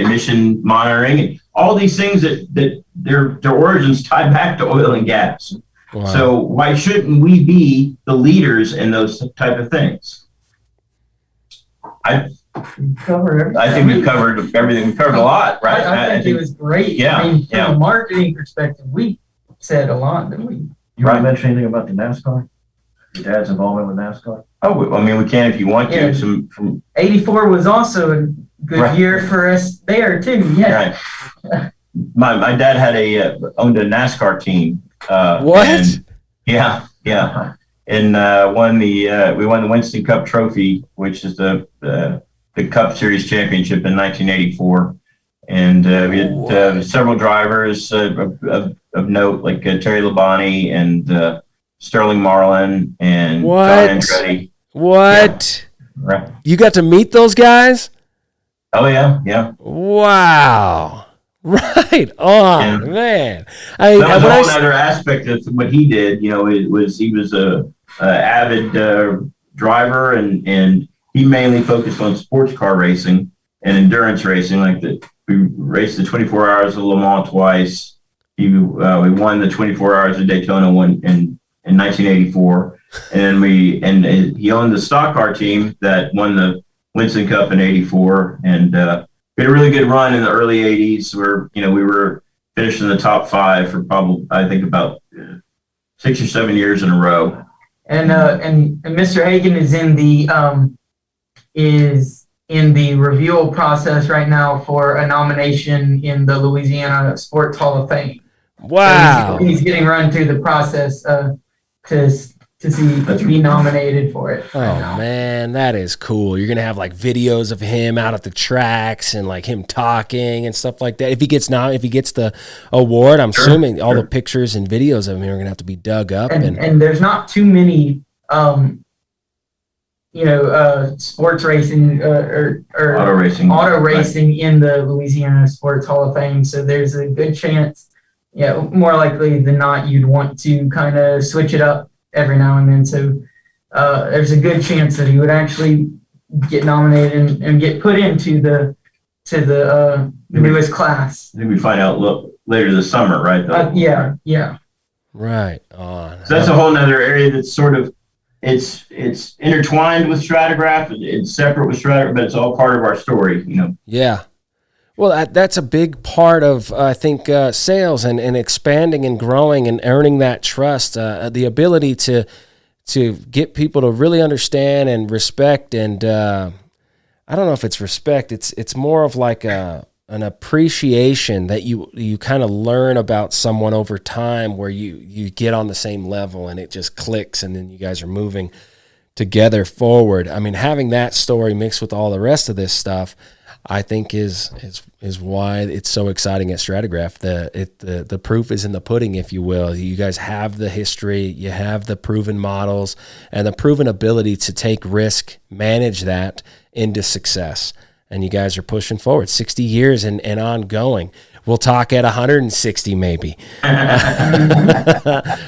S2: emission monitoring and all these things that their origins tie back to oil and gas. Wow. So why shouldn't we be the leaders in those type of things? I think we've covered everything. We've covered a lot, right?
S3: I think it was great.
S2: Yeah.
S3: From a marketing perspective, we said a lot, didn't we?
S4: You want to mention anything about the NASCAR? Your dad's involvement with NASCAR?
S2: Oh, we can if you want to.
S3: Yeah. From 84 was also a good year for us there too. Yeah.
S2: Right. My dad owned a NASCAR team.
S1: What?
S2: And, yeah. And we won the Winston Cup Trophy, which is the Cup Series championship in 1984. And we had several drivers of note, like Terry Labonte and Sterling Marlin and John Andretti.
S1: What?
S2: Yeah. Right.
S1: You got to meet those guys?
S2: Oh, yeah.
S1: Wow. Right on, man.
S2: That was a whole other aspect of what he did. He was a avid driver, and he mainly focused on sports car racing and endurance racing. We raced the 24 Hours of Le Mans twice. We won the 24 Hours of Daytona in 1984, and he owned the stock car team that won the Winston Cup in '84, and we had a really good run in the early '80s. Where we were finishing the top 5 for probably, I think, about 6 or 7 years in a row.
S3: And Mr. Hagan is in the review process right now for a nomination in the Louisiana Sports Hall of Fame.
S1: Wow.
S3: So he's getting run through the process to be nominated for it.
S1: Oh man, that is cool. You're gonna have videos of him out at the tracks and him talking and stuff like that. If he gets the award, I'm assuming all the pictures and videos of him are gonna have to be dug up.
S3: And there's not too many sports racing or
S2: auto racing
S3: in the Louisiana Sports Hall of Fame. So there's a good chance, more likely than not, you'd want to kind of switch it up every now and then. So there's a good chance that he would actually get nominated and get put into the newest class.
S2: I think we find out later this summer, right?
S3: Yeah.
S1: Right on.
S2: So that's a whole nother area that's sort of it's intertwined with Stratagraph. It's separate with Stratagraph, but it's all part of our story,
S1: Yeah. Well, that's a big part of, I think, sales and expanding and growing and earning that trust, the ability to get people to really understand and respect. And I don't know if it's respect. It's more of like an appreciation that you kind of learn about someone over time, where you get on the same level and it just clicks, and then you guys are moving together forward. I mean, having that story mixed with all the rest of this stuff, I think is why it's so exciting at Stratagraph. The proof is in the pudding, if you will. You guys have the history, you have the proven models, and the proven ability to take risk, manage that into success. And you guys are pushing forward 60 years and ongoing. We'll talk at 160 maybe.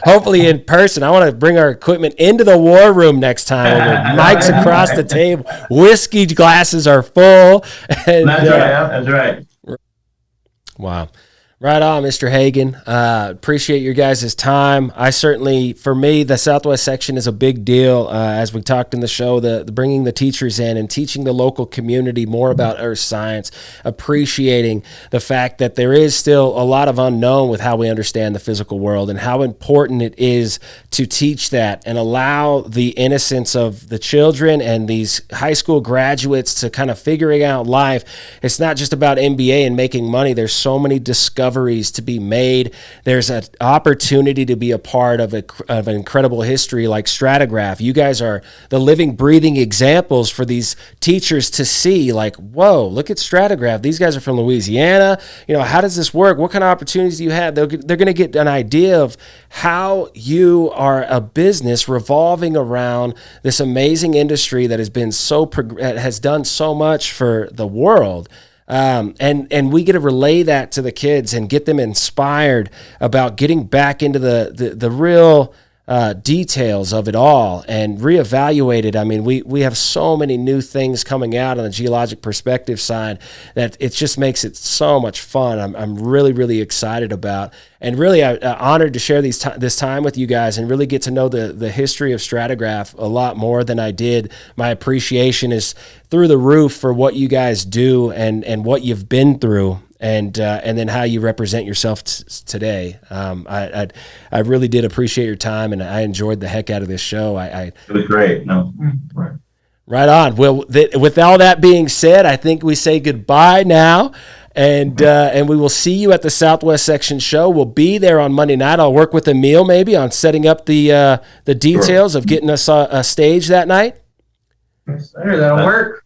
S1: Hopefully in person. I want to bring our equipment into the war room next time. Mics across the table. Whiskey glasses are full. And,
S2: that's right.
S1: Wow. Right on, Mr. Hagan. Appreciate your guys' time. I certainly, for me, the Southwest section is a big deal. As we talked in the show, the bringing the teachers in and teaching the local community more about earth science, appreciating the fact that there is still a lot of unknown with how we understand the physical world, and how important it is to teach that and allow the innocence of the children and these high school graduates to kind of figuring out life. It's not just about MBA and making money. There's so many discoveries to be made. There's an opportunity to be a part of an incredible history like Stratagraph. You guys are the living, breathing examples for these teachers to see, like, whoa, look at Stratagraph. These guys are from Louisiana. How does this work? What kind of opportunities do you have? They're going to get an idea of how you are a business revolving around this amazing industry that has been has done so much for the world. And we get to relay that to the kids and get them inspired about getting back into the real details of it all and reevaluate it. I mean, we have so many new things coming out on the geologic perspective side that it just makes it so much fun. I'm really, really excited about, and really honored to share this time with you guys and really get to know the history of Stratagraph a lot more than I did. My appreciation is through the roof for what you guys do and what you've been through. And then how you represent yourself today. I really did appreciate your time, and I enjoyed the heck out of this show.
S2: It was great. No,
S1: right on. Well, with all that being said, I think we say goodbye now, and we will see you at the Southwest Section show. We'll be there on Monday night. I'll work with Emil maybe on setting up the details of getting us a stage that night.
S3: Yes, sir. That'll work.